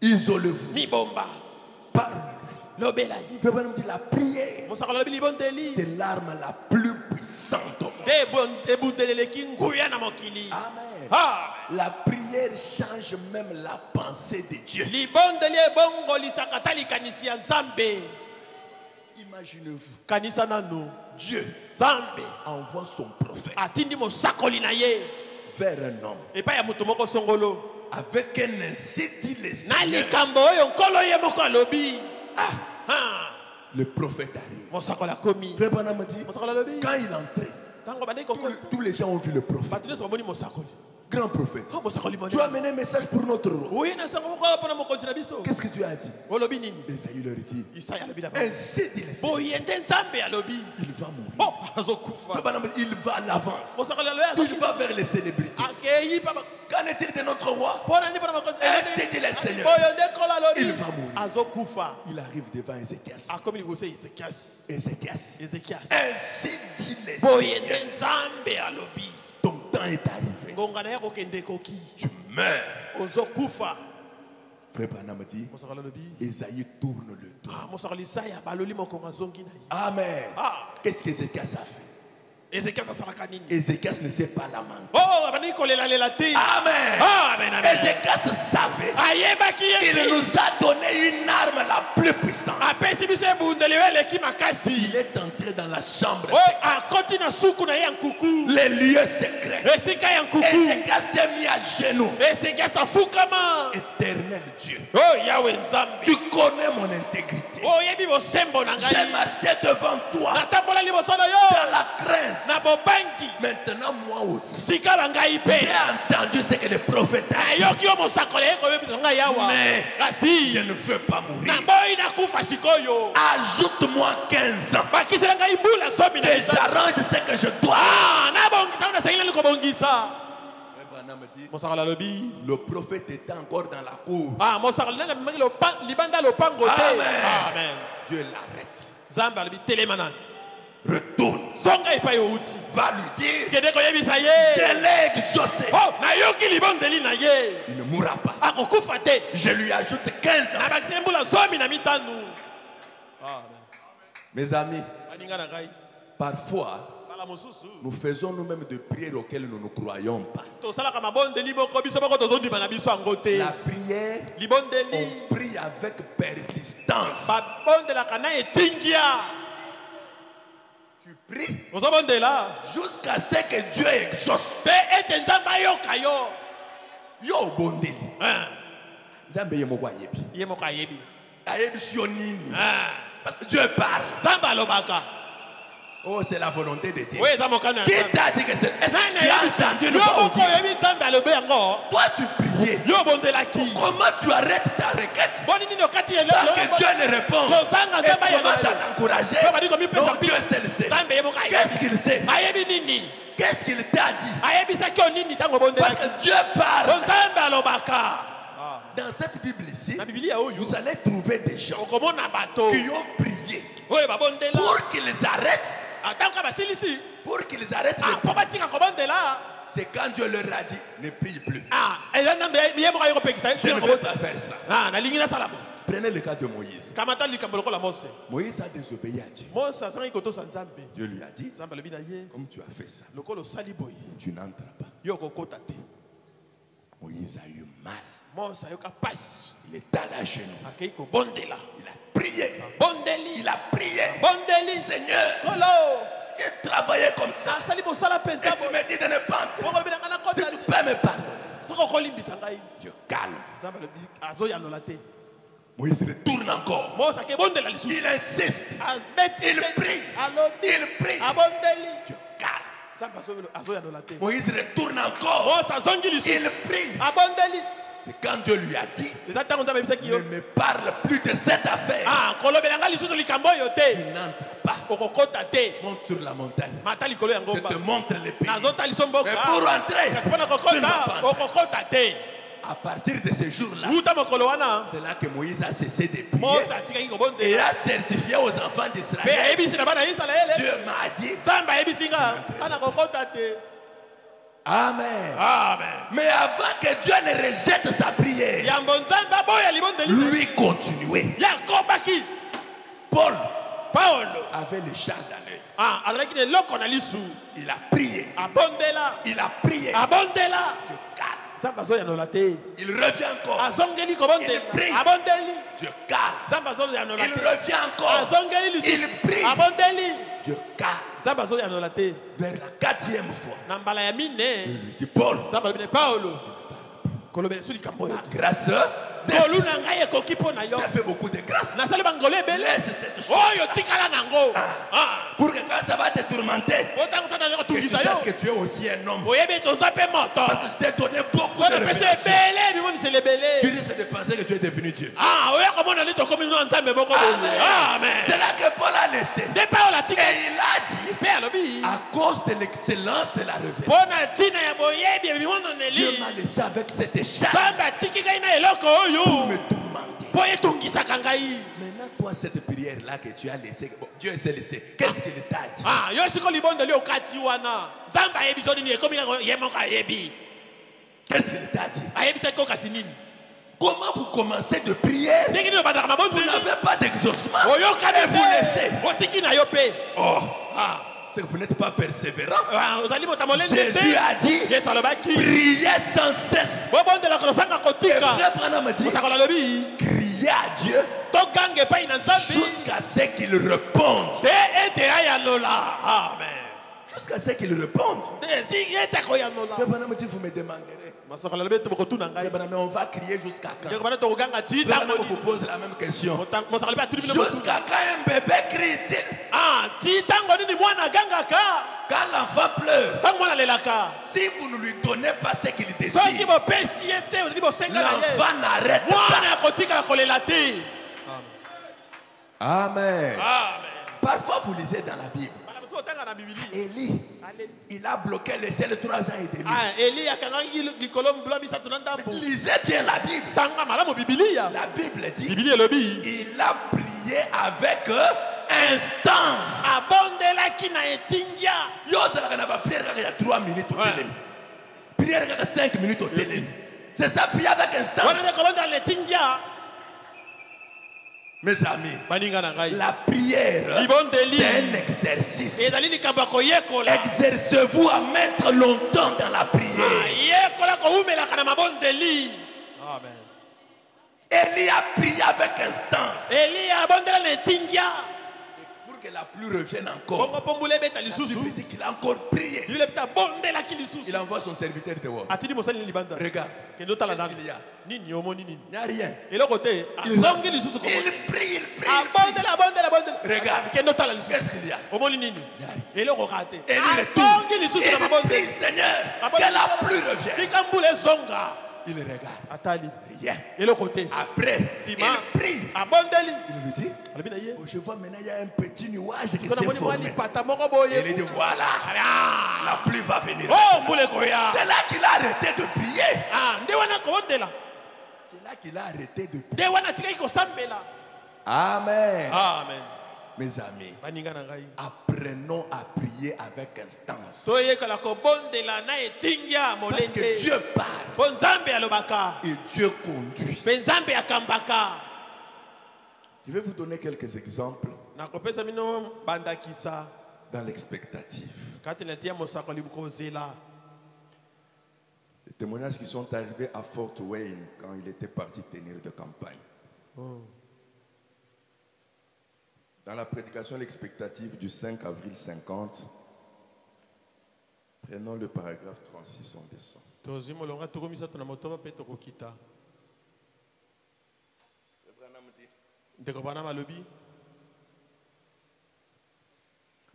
Isolez-vous. Parlez-lui. La prière, c'est l'arme la plus puissante au monde. Amen. La prière change même la pensée de Dieu. Imaginez-vous, Dieu envoie son prophète vers un homme. avec un ainsi dit le na Seigneur. likambo oyo nkolo ye moko alobi. Le prophète arrive. Mosakoli akomi. Frère Branham dit, Mosakoli alobi. quand il entrait, Tango bandeki kokota. tous les gens ont vu le prophète. Bato nyonso bamoni mosakoli. Grand prophète. Oh, mosakoli monene. Tu as amené un message pour notre roi. Oui, na sango moko mpona mokonzi na biso. Qu'est-ce que tu as dit? Olobi nini? Esaïe leur dit, Isaya alobi na ba. ainsi dit le Seigneur. Boye nde nzambe alobi. Il va mourir. Oh, azokufa. Frère Branham dit, il va à l'avance. Mosakoli alobi Il va vers les célébrités. akeyi pa. Qu'en est-il de notre roi? Mpona nini mpona mokonzi? Ainsi dit le Seigneur. Boye nde nkolo alobi. Il va mourir. Azokufa. Il arrive devant Ézéchias. Akomi liboso ya Ezekias. Ézéchias. Ainsi dit le Boye Seigneur. nde nzambe alobi. Ton temps est arrivé. Ngonga na ye kokende koki. Tu meurs. Ozokufa. Frère Branham dit, Mosakoli alobi. Esaïe tourne le dos. Mosakoli Isaya baloli mokongo azongi na ye. Amen. Ah. Qu'est-ce qu'Ézéchias a fait? Ezekias asalaka nini? Ézéchias ne sait pas lamenter. Oh, abandi kolelalela te. Amen. Amen, amen. Ézéchias savait. Ayebaki ye. Il nous a donné une arme la plus puissante. Apesi biso ebundeli oyo eleki makasi. Il est entré dans la chambre Oh, secrète. akoti na suku na ye ya nkuku. Les lieux secrets. Esika ya nkuku. Ézéchias s'est mis à genoux. Ezekias afukama. Éternel Dieu, Oh, Yahweh nzambe. tu connais mon intégrité. Oh, yebi bosembo na J'ai ngai. marché devant toi Natambola liboso na yo. dans la crainte. Na bobangi. Maintenant, moi aussi, Sika bangai pe. j'ai entendu ce que le prophète a dit. Ayoki yo mosakoli ye koyebisa ngai yawa. Mais Kasi. je ne veux pas mourir. Naboyi nakufa sikoyo. Ajoute-moi 15 ans. Bakisela ngai mbula zomi na Que mitano. j'arrange ce que je dois. Ah, nabongisa na sengeli kobongisa. Branham dit, Mosakoli alobi. le prophète était encore dans la cour. Ah, mosakoli nana bimaki libanda lopango te. Amen. Amen. Dieu l'arrête. Nzambe alobi telemana. Retourne. Songa epai outi. Va lui dire, Kende koyebisa ye. je l'ai exaucé. Oh, nayoki libondeli na ye. Il ne mourra pas. Akokufa te. Je lui ajoute 15 ans. Nabakisi mbula zomi na mitano. Amen. Mes amis, Baninga na ngai. parfois, Bala mosusu. nous faisons nous-mêmes des prières auxquelles nous ne croyons pas. Tosalaka mabondeli moko biso moko tozondima na biso yango te. La prière, Libondeli. on prie avec persistance. Babondelaka na etingia. Tu pries Ozobondela. jusqu'à ce que Dieu exauce. Pe ete nzambe ayoka yo. Yo bondeli. Ah, Nzambe ye moko ayebi. ye moko ayebi. Ayebi si yo nini. Ah, Parce que Dieu parle. nzambe alobaka. Oh, c'est la volonté de Dieu. Oyo eza mokano ya Qui nzambe. t'a dit que c'est... Est-ce que Nani tu as ayebisa- entendu yo une fois moko dire? oyebi nzambe alobi yango. Toi, tu priais. Yo obondelaki. Comment tu arrêtes ta requête Boni nini okati sans que Dieu ne réponde? Kozanga Et nzambe tu commences à ayebisa. t'encourager. Yo badi komipesa Non, pi- Dieu seul sait. nzambe ye moko ayebi. Qu'est-ce qu'il sait? Ayebi nini? Qu'est-ce qu'il t'a dit? Ayebisaki yo nini ntango Parce obondelaki. que Dieu parle. Nzambe alobaka. Dans cette Bible ici, Na Biblia oyo vous allez trouver des gens okomona bato qui ont prié oyo babondela. pour qu'ils arrêtent. Atango basilisi. Pour qu'ils arrêtent Ah, de po batika kobondela. C'est quand Dieu leur a dit, ne prie plus. Ah, eza nzambe ye moko ayokopekisa. Je ne veux pas faire ça. Ah, nalingi nasala bo. Prenez le cas de Moïse. Kamata likambo lokola Mose. Moïse a désobéi à Dieu. Mose asangi kotosa nzambe. Dieu lui a dit, Nzambe alobi na ye. comme tu as fait ça, Lokolo osali boye. tu n'entres pas. Yo kokota te. Moïse a eu mal. Mose ayoka pasi. Il est allé à genoux. Akei kobondela. Il a prié. Bondeli. Il a prié. Bondeli. Seigneur, Kolo. j'ai travaillé comme ça. Asali mosala Et penza tu me dis de ne pas entrer. Bongo lobi na ngana Si kota. tu peux me pardonner. Soko kolimbisa ngai. Dieu calme. Nzambe alobi azoyanola te. Moïse retourne encore. Mose akebondela lisusu. Il insiste. Abeti Il se- prie. alobi. Il prie. Abondeli. Dieu calme. Nzambe azoyanola te. Moïse retourne encore. Mose azongi lisusu. Il prie. Abondeli. C'est quand Dieu lui a dit, Eza ntango nzambe ayebisaki ne yo. me parle plus de cette affaire. Ah, kolobela ngai lisusu likambo oyo Tu te. n'entres pas. Okokota te. Monte sur la montagne. Mata likolo ya Je ngomba. te montre les pays. Nazotaliso mboka. Mais pour entrer, Kasi mpona tu ne vas kokota, pas entrer. okokota te. À partir de ce jour-là, Uta mokolo wana. c'est là que Moïse a cessé de prier. Mose atikaki Et il kobondela. a certifié aux enfants Mpe d'Israël. ayebisi na bana ya Isalaele. Dieu m'a dit, Nzambe ayebisi nga. Kana kokota te. Amen. Amen. Mais avant que Dieu ne rejette sa prière, Yambo nzambe aboya libondeli. lui continuait. Yakobaki. Paul Paulo. avait le char dans l'œil. Ah, azalaki na eloko na lisu. Il a prié. Abondela. Il a prié. Abondela. Dieu calme. Nzambe azoyanola te. Il revient encore. Azongeli Il kobondela. prie. Abondeli. Dieu calme. Nzambe azoyanola Il te. revient encore. Azongeli lisusu. Il prie. Abondeli. Dieu calme. Nzambe azoyanola te. Vers la 4e fois, Na mbala ya il mine. lui dit, Paul, Nzambe alobi na Paulo. grâce de je t'ai fait beaucoup de grâce. Laisse cette chose. Pour que quand ça va te tourmenter, que tu saches que tu es aussi un homme. Parce que je t'ai donné beaucoup de révélations. Tu risques de penser que tu es devenu Dieu. C'est là que Paul a laissé. Et il a dit, à cause de l'excellence de la révélation, Dieu m'a laissé avec cette écharpe pour me tourmenter. Maintenant, toi, cette prière-là que tu as laissée, bon, Dieu s'est laissé. Qu'est-ce qu'il t'a dit? Qu'est-ce qu'il t'a dit? Comment vous commencez de prière? Vous n'avez pas d'exaucement. Et vous laissez. C'est que vous n'êtes pas persévérant. Jésus a dit, priez sans cesse. Et frère Branham me dit, criez à Dieu jusqu'à ce qu'il réponde. Jusqu'à ce qu'il réponde. Frère Branham me dit, vous me demanderez. Mais on va crier jusqu'à quand? On vous pose la même question. Jusqu'à quand un bébé crie-t-il? Quand l'enfant pleure, si vous ne lui donnez pas ce qu'il désire, l'enfant n'arrête pas. Amen. Parfois vous lisez dans la Bible, Élie, il a bloqué le ciel 3 ans et demi. Lisez bien la Bible. La Bible dit, il a prié avec instance. Il y a 3 minutes au télé. Prière 5 minutes au télé. C'est ça, prier avec instance. Mes amis, la prière, c'est un exercice. Exercez-vous à mettre longtemps dans la prière. Élie a prié avec instance. Que la pluie revienne encore. La Bible dit qu'il a encore prié. Il envoie son serviteur dehors. Regarde. Qu'est-ce qu'il y a? Il n'y a rien. Il prie. Regarde. Qu'est-ce qu'il y a? Il retourne. Il prie, Seigneur, que la pluie revienne. Il regarde. Rien. Après, il prie. Il lui dit, oh, je vois maintenant il y a un petit nuage qui s'est formé. Il dit, voilà, la pluie va venir. C'est là qu'il a arrêté de prier. C'est là qu'il a arrêté de prier. Amen. Amen. Mes amis, apprenons à prier avec instance. Parce que Dieu parle et Dieu conduit. Je vais vous donner quelques exemples dans l'expectative. Les témoignages qui sont arrivés à Fort Wayne quand il était parti tenir de campagne. Dans la prédication l'expectative du 5 avril 50, prenons le paragraphe 36, on descend.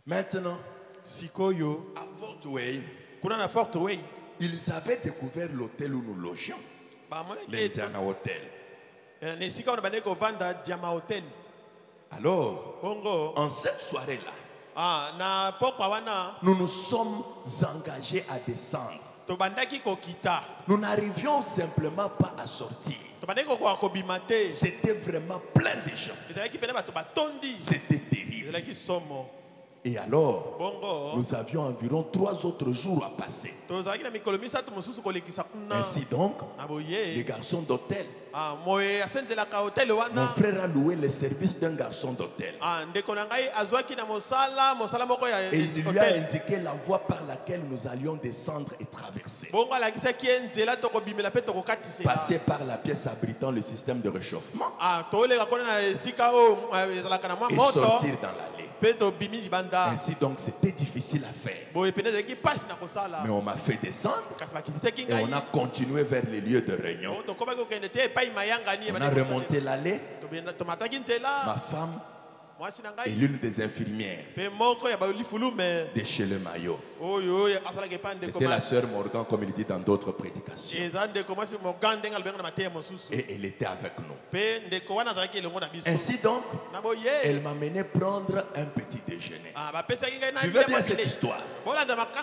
Maintenant, à Fort Wayne, ils avaient découvert l'hôtel où nous logions, l'Indiana Hotel. Alors, en cette soirée-là, nous nous sommes engagés à descendre. Nous n'arrivions simplement pas à sortir. C'était vraiment plein de gens. C'était terrible. Et alors, nous avions environ 3 autres jours à passer. Ainsi donc, les garçons d'hôtel, mon frère a loué le service d'un garçon d'hôtel. Et il lui a indiqué la voie par laquelle nous allions descendre et traverser. Passer par la pièce abritant le système de réchauffement et sortir dans l'allée. Ainsi donc c'était difficile à faire. Mais on m'a fait descendre et on a continué vers les lieux de réunion. On a remonté l'allée. Ma femme et l'une des infirmières de chez le Maillot. C'était la sœur Morgan, comme il dit dans d'autres prédications. Et elle était avec nous. Ainsi donc, elle m'a mené prendre un petit déjeuner. Tu veux bien cette histoire?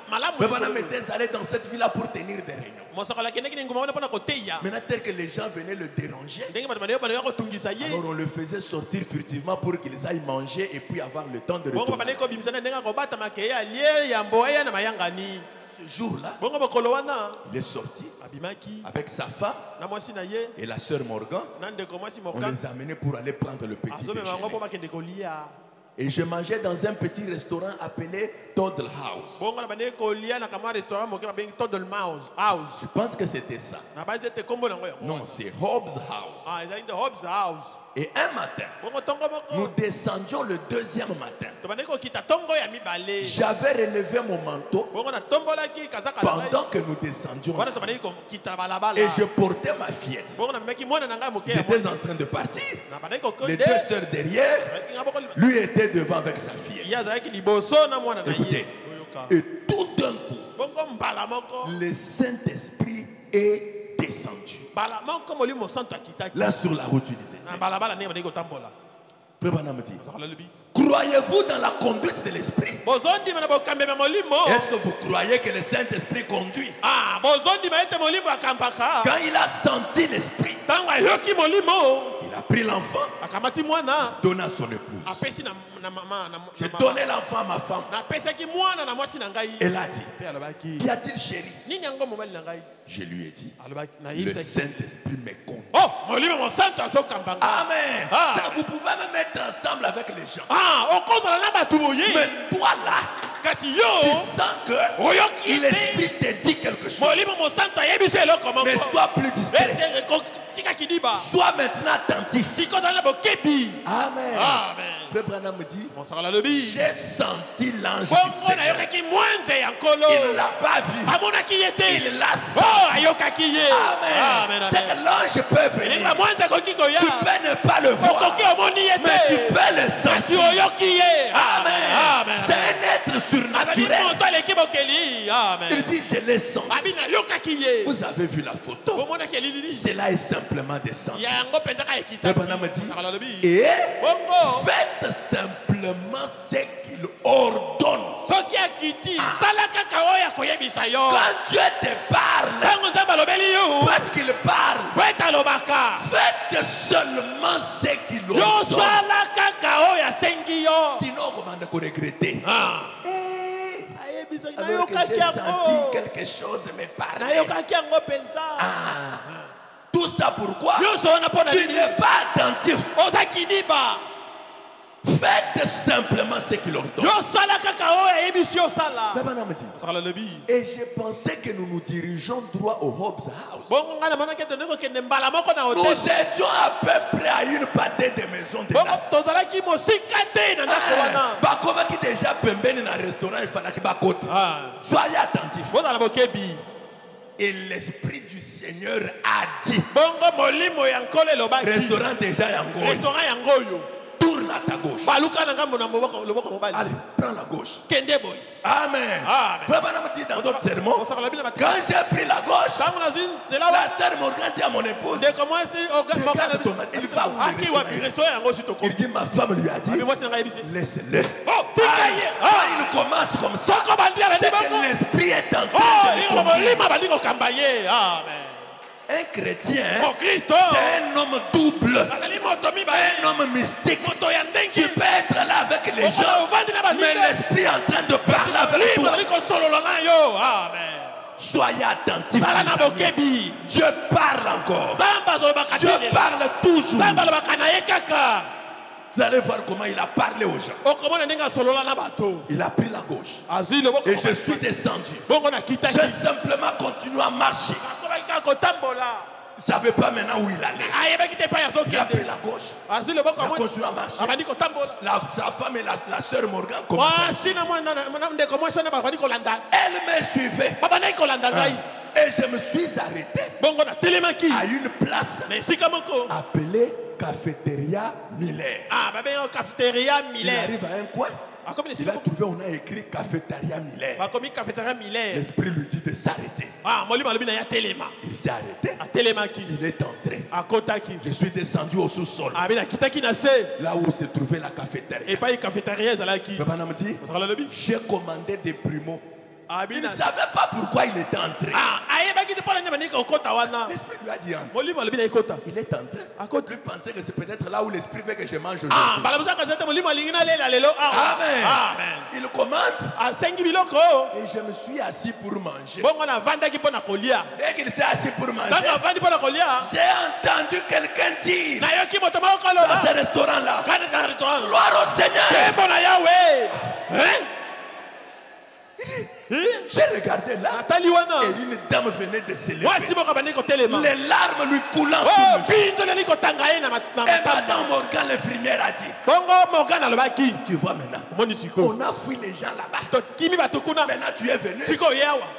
Madame était allée dans cette ville-là pour tenir des réunions. Maintenant, tel que les gens venaient le déranger, alors on le faisait sortir furtivement pour qu'ils aillent manger et puis avoir le temps de retourner. Ce jour-là, il est sorti avec sa femme et la sœur Morgan. On les a amenés pour aller prendre le petit déjeuner. Et je mangeais dans un petit restaurant appelé Toddle House. Je pense que c'était ça. Non, c'est Hobbs House. Et un matin, nous descendions le deuxième matin. J'avais relevé mon manteau pendant que nous descendions. Et je portais ma fillette. Ils étaient en train de partir. Les deux sœurs derrière, lui était devant avec sa fillette. Écoutez, et tout d'un coup, le Saint-Esprit est descendu. Là sur la route, tu disais. Croyez-vous dans la conduite de l'esprit? Est-ce que vous croyez que le Saint-Esprit conduit? Quand il a senti l'esprit, il a pris l'enfant, donné à son épouse. J'ai donné l'enfant à ma femme. Elle a dit, qu'y a-t-il, chérie? Je lui ai dit, le Saint-Esprit me conduit. Amen. Ça, vous pouvez me mettre ensemble avec les gens. Mais toi là, tu sens que l'Esprit te dit quelque chose. Mais sois plus discret. Sois maintenant attentif. Amen. Frère Branham me dit, j'ai senti l'ange du Seigneur. Il ne l'a pas vu. Il l'a senti. Amen. C'est que l'ange peut venir. Tu peux ne pas le voir, mais tu peux le sentir. Amen. C'est un être surnaturel. Il dit, je l'ai senti. Vous avez vu la photo. Cela est simplement descendu. Et faites simplement ce qu'il ordonne. Quand Dieu te parle, parce qu'il parle, faites seulement ce qu'il ordonne. Sinon, comment on regretter? Alors que j'ai senti quelque chose me parler. Tout ça pourquoi? Tu n'es pas attentif. Faites simplement ce qu'il ordonne. Et j'ai pensé que nous nous dirigeons droit au Hobbs House. Nous étions à peu près à une pâtée de maisons de là. Comment qui déjà pembeni dans le restaurant il fallait qu'il soyez attentifs. Et l'Esprit du Seigneur a dit, restaurant déjà yango, tourne à ta gauche. Allez, prends la gauche. Amen. Vraiment, dit dans d'autres sermons, quand j'ai pris la gauche, la sœur Morgan dit à mon épouse, il va où? Il dit, ma femme lui a dit, laisse-le. Il commence comme ça. C'est que l'esprit est en train de un chrétien, c'est un homme double, un homme mystique. Tu peux être là avec les gens, mais l'esprit est en train de parler avec toi. Soyez attentifs. Dieu parle encore. Dieu parle toujours. Vous allez voir comment il a parlé aux gens. Il a pris la gauche. Et je suis descendu. J'ai simplement continué à marcher. ne savait pas maintenant où il allait. Il a pris la gauche. Il a continué à marcher. Sa femme et la sœur Morgan commençaient. Elle me suivait. Et je me suis arrêté à une place appelée Cafétéria Miller. Il arrive à un coin. Il a trouvé, on a écrit Cafétéria Miller. L'esprit lui dit de s'arrêter. Il s'est arrêté. Il est entré. Je suis descendu au sous-sol. Là où se trouvait la cafétéria. Le bonhomme dit, j'ai commandé des primos. Il ne savait pas pourquoi il était entré. L'esprit lui a dit entre. Il est entré. Il pensait que c'est peut-être là où l'esprit veut que je mange aujourd'hui. Amen. Il commande. Et je me suis assis pour manger. Dès qu'il s'est assis pour manger, j'ai entendu quelqu'un dire dans ce restaurant-là, gloire au Seigneur. J'ai regardé là et une dame venait de se lever. Les larmes lui coulant sur le jour. Et madame Morgan, l'infirmière, a dit, tu vois maintenant, on a fui les gens là-bas. Maintenant tu es venu,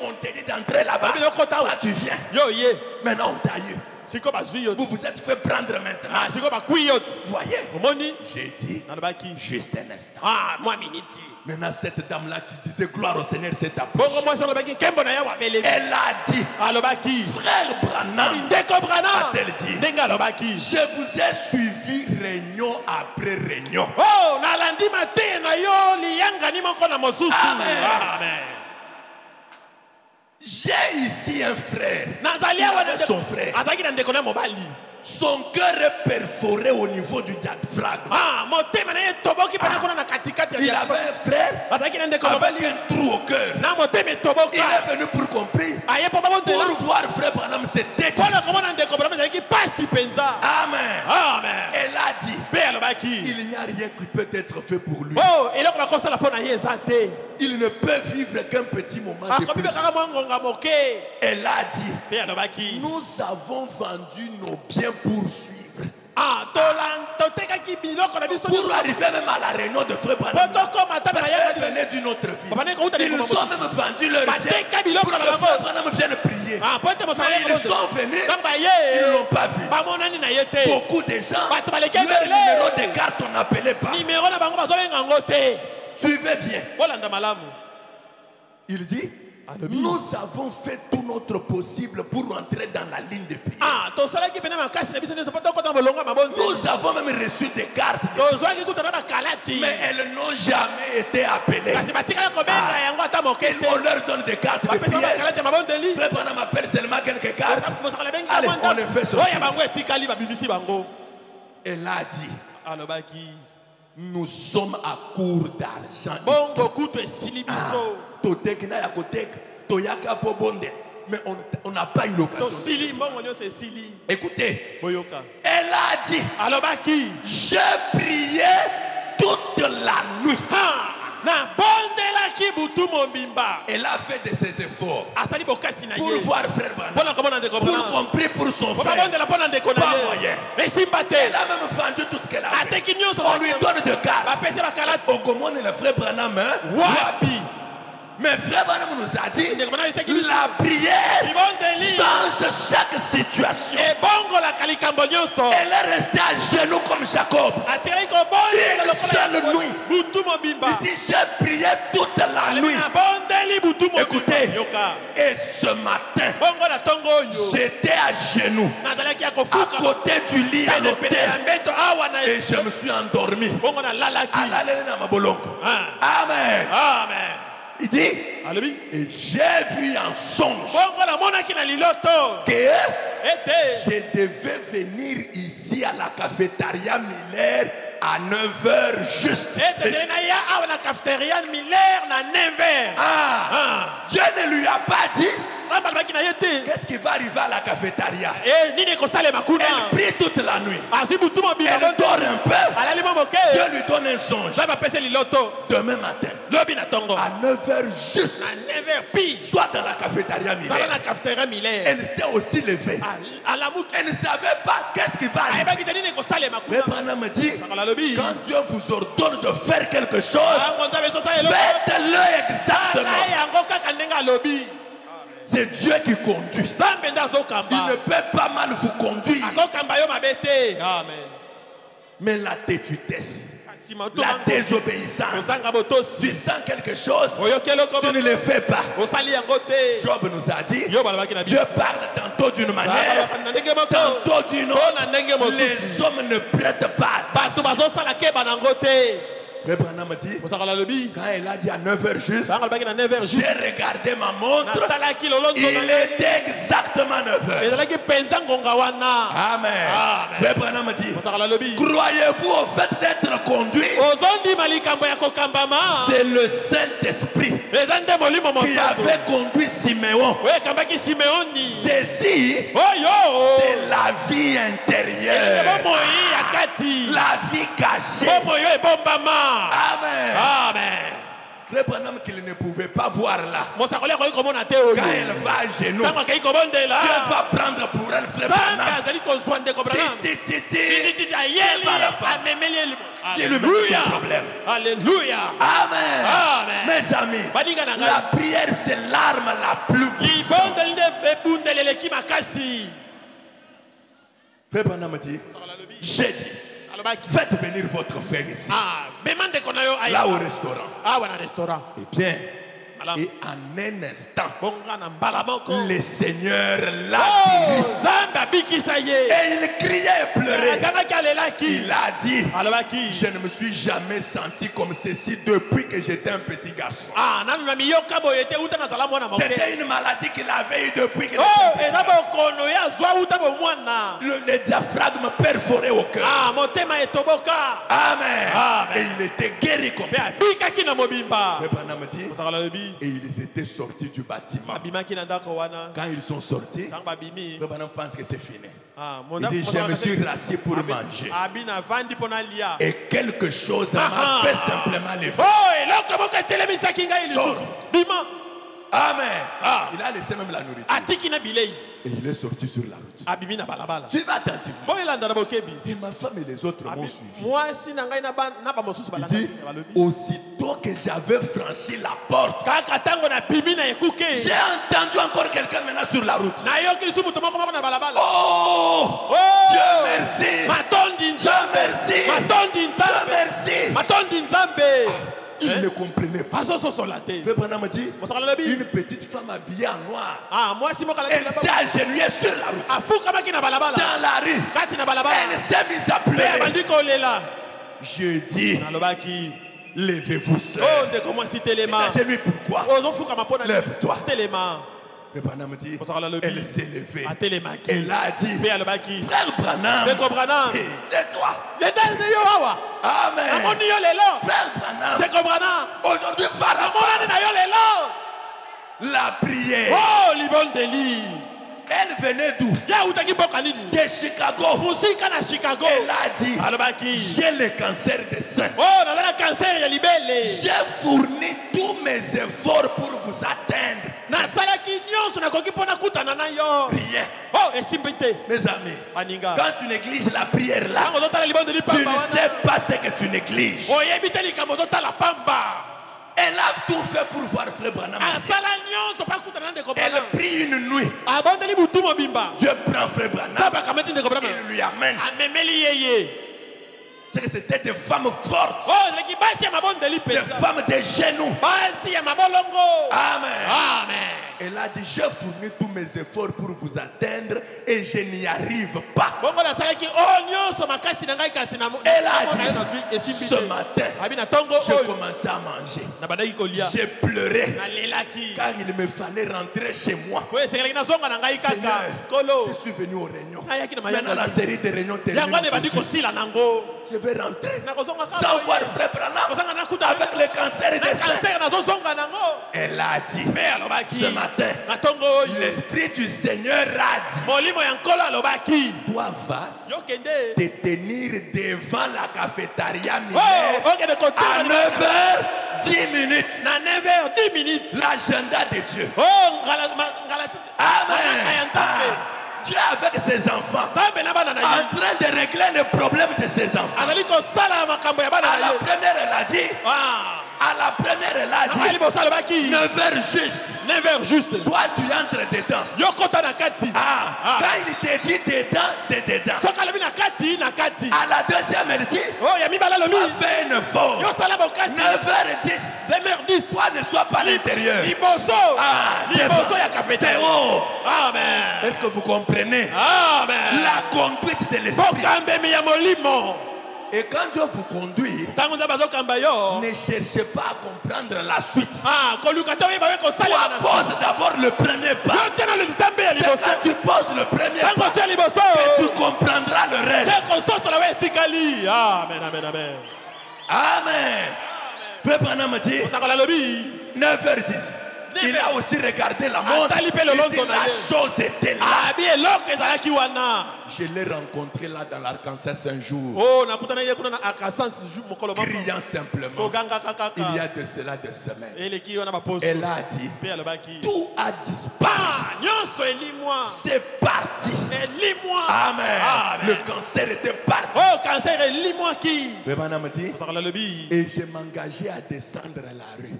on t'a dit d'entrer là-bas. Là tu viens. Maintenant on t'a eu. Vous vous êtes fait prendre maintenant. Voyez, j'ai dit juste un instant. Maintenant cette dame-là qui disait gloire au Seigneur s'est approchée. Elle a dit, frère Branham, a-t-elle dit, je vous ai suivi réunion après réunion. Amen. J'ai ici un frère. Il avait son frère. Son cœur est perforé au niveau du diaphragme. Il avait un frère avec un trou au cœur. Il est venu pour comprendre. Pour voir frère Branham se détruire. Amen. Elle a dit, il n'y a rien qui peut être fait pour lui. Il ne peut vivre qu'un petit moment de plus. Elle a dit, nous avons vendu nos biens pour suivre. Pour arriver même à la réunion de frère Branham, elle venait d'une autre ville. Ils ont même vendu leur bien pour que frère Branham vienne prier. Ils sont venus, ils ne l'ont pas vu. Beaucoup de gens, leur numéro de carte on n'appelait pas. Suivez bien. Il dit, nous avons fait tout notre possible pour entrer dans la ligne de prière. Nous avons même reçu des cartes. Mais elles n'ont jamais été appelées. On leur donne des cartes de prière. Frère Branham appelle seulement quelques cartes. Allez, on les fait sortir. Elle a dit, nous sommes à court d'argent. Mais on n'a pas eu l'occasion. Écoutez, elle a dit, j'ai prié toute la nuit. Elle a fait de ses efforts pour voir frère Branham, pour comprendre pour son frère. Pas moyen. Elle a même vendu tout ce qu'elle a. On lui donne de cartes. On commande le frère Branham. Mais frère Branham nous a dit, la prière change chaque situation. Elle est restée à genoux comme Jacob. Une seule nuit. Il dit, j'ai prié toute la nuit. Écoutez, et ce matin, j'étais à genoux, à côté du lit à l'hôtel. Et je me suis endormi. Amen. Il dit, et j'ai vu en songe que je devais venir ici à la cafétéria Miller à 9h juste. Dieu ne lui a pas dit qu'est-ce qui va arriver à la cafétéria. Elle prie toute la nuit. Elle dort un peu. Dieu lui donne un songe. Demain matin, À 9h juste. Soit dans la cafétéria Miller. Elle s'est aussi levée. Elle ne savait pas qu'est-ce qui va arriver. Mais Branham me dit, quand Dieu vous ordonne de faire quelque chose, faites-le exactement. C'est Dieu qui conduit. Il ne peut pas mal vous conduire. Mais la têtudesse, la désobéissance, tu sens quelque chose, tu ne le fais pas. Job nous a dit, Dieu parle tantôt d'une manière, tantôt d'une autre. Les hommes ne prêtent pas attention. Frère Branham me dit, quand elle a dit à 9h juste, j'ai regardé ma montre, il était exactement 9h. Amen. Frère Branham me dit, croyez-vous au fait d'être conduit? C'est le Saint-Esprit qui avait conduit Siméon. Ceci, c'est la vie intérieure, la vie cachée. Amen. Amen. Frère Branham qu'il ne pouvait pas voir là. Quand elle va à genoux, Dieu va prendre pour elle Frère Branham. Alléluia. Alléluia. Amen. Amen. Mes amis, la prière c'est l'arme la plus puissante. Frère Branham dit, j'ai dit, faites venir votre frère ici. Là au restaurant. Eh bien, et en un instant, le Seigneur l'a guéri. Et il criait et pleurait. Il a dit, je ne me suis jamais senti comme ceci depuis que j'étais un petit garçon. C'était une maladie qu'il avait eue depuis qu'il était un petit garçon. Le diaphragme perforé au cœur. Amen. Et il était guéri complètement. Et ils étaient sortis du bâtiment. Quand ils sont sortis, Branham pense que c'est fini. Il dit, je me suis rassis pour manger. Et quelque chose m'a fait simplement lever. Amen. Il a laissé même la nourriture. Et il est sorti sur la route. Tu vas attentivement. Et ma femme et les autres m'ont suivi. Il dit, aussitôt que j'avais franchi la porte, j'ai entendu encore quelqu'un maintenant sur la route. Oh, Dieu merci. Dieu merci. Dieu merci. Il ne comprenait pas. Branham me dit, une petite femme habillée en noir, elle s'est agenouillée sur la route, dans la rue, elle s'est mise à pleurer. Je dis, levez-vous seul. Agenouille pourquoi? Lève-toi. Branham me dit, elle s'est levée. Elle a dit, frère Branham, c'est toi. Amen. Frère Branham, aujourd'hui, la prière. Elle venait d'où? De Chicago. Elle a dit, j'ai le cancer des seins. J'ai fourni tous mes efforts pour vous atteindre. Rien. Mes amis, quand tu négliges la prière là, tu ne sais pas ce que tu négliges. Elle a tout fait pour voir Frère Branham. Elle prie une nuit. Dieu prend Frère Branham. Il lui amène. C'est que c'était des femmes fortes. Des femmes de genoux. Amen. Elle a dit, j'ai fourni tous mes efforts pour vous atteindre et je n'y arrive pas. Elle a dit, ce matin, j'ai commencé à manger. J'ai pleuré car il me fallait rentrer chez moi. Seigneur, je suis venu aux réunions. Maintenant la série de réunions termine. je vais rentrer sans voir frère Branham avec le cancer des seins. Elle a dit ce matin, l'Esprit du Seigneur a dit, toi va te tenir devant la cafétéria à 9h10. À 9h10. L'agenda de Dieu. Amen. Dieu avec ses enfants en train de régler les problèmes de ses enfants. À la première, elle a dit. À la première, elle a dit 9h juste. 9h juste. Toi, tu entres dedans. Quand il te dit dedans, c'est dedans. À la deuxième, elle dit toi, fais une faute. 9h10. Toi, ne sois pas à l'intérieur. Est-ce que vous comprenez? La conduite de l'esprit. Et quand Dieu vous conduit, ne cherchez pas à comprendre la suite. Pose d'abord le premier pas. C'est quand tu poses le premier pas que tu comprendras le reste. Amen. Amen. Frère Branham me dit 9h10. Il a aussi regardé la montre. Il dit, la chose était là. Je l'ai rencontré là dans l'Arkansas un jour. Criant simplement. Il y a de cela des semaines. Elle a dit tout a disparu. C'est parti. Amen. Le cancer était parti. Et je m'engageais à descendre à la rue.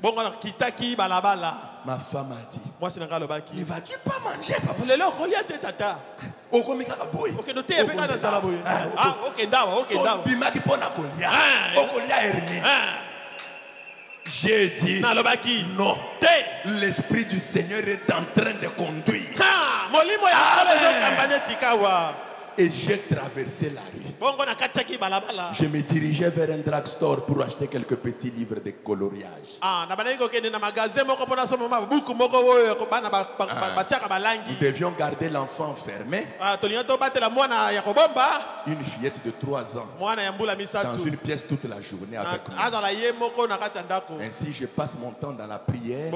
Ma femme a dit, ne vas-tu pas manger, papa? J'ai dit non. L'Esprit du Seigneur est en train de conduire. Et j'ai traversé la rue. Je me dirigeais vers un drugstore pour acheter quelques petits livres de coloriage. Nous devions garder l'enfant enfermé. Une fillette de 3 ans dans une pièce toute la journée avec moi. Ainsi je passe mon temps dans la prière.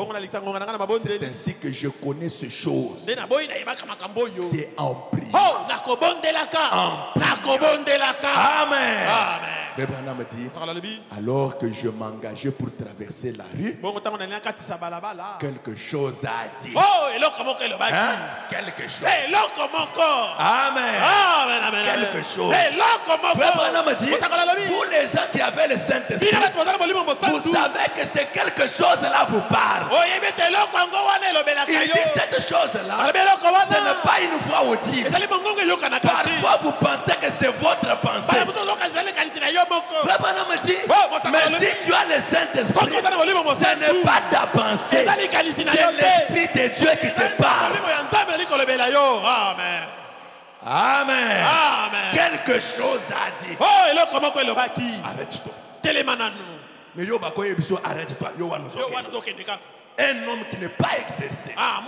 C'est ainsi que je connais ces choses. C'est en prière. Amen. Abraham me dit, alors que je m'engageais pour traverser la rue, quelque chose a dit. Quelque chose. Amen. Quelque chose. Abraham me dit, vous les gens qui avez le Saint-Esprit, vous savez que c'est quelque chose là vous parle. Il dit cette chose-là, ce n'est pas une voix audible. Parfois vous pensez que c'est votre pensée. Frère me dit, mais si tu as le Saint-Esprit, ce n'est pas ta pensée, c'est l'Esprit de Dieu qui te parle. Amen. Quelque chose a dit. Arrête-toi. Mais arrête-toi. Un homme qui n'est pas exercé. Quand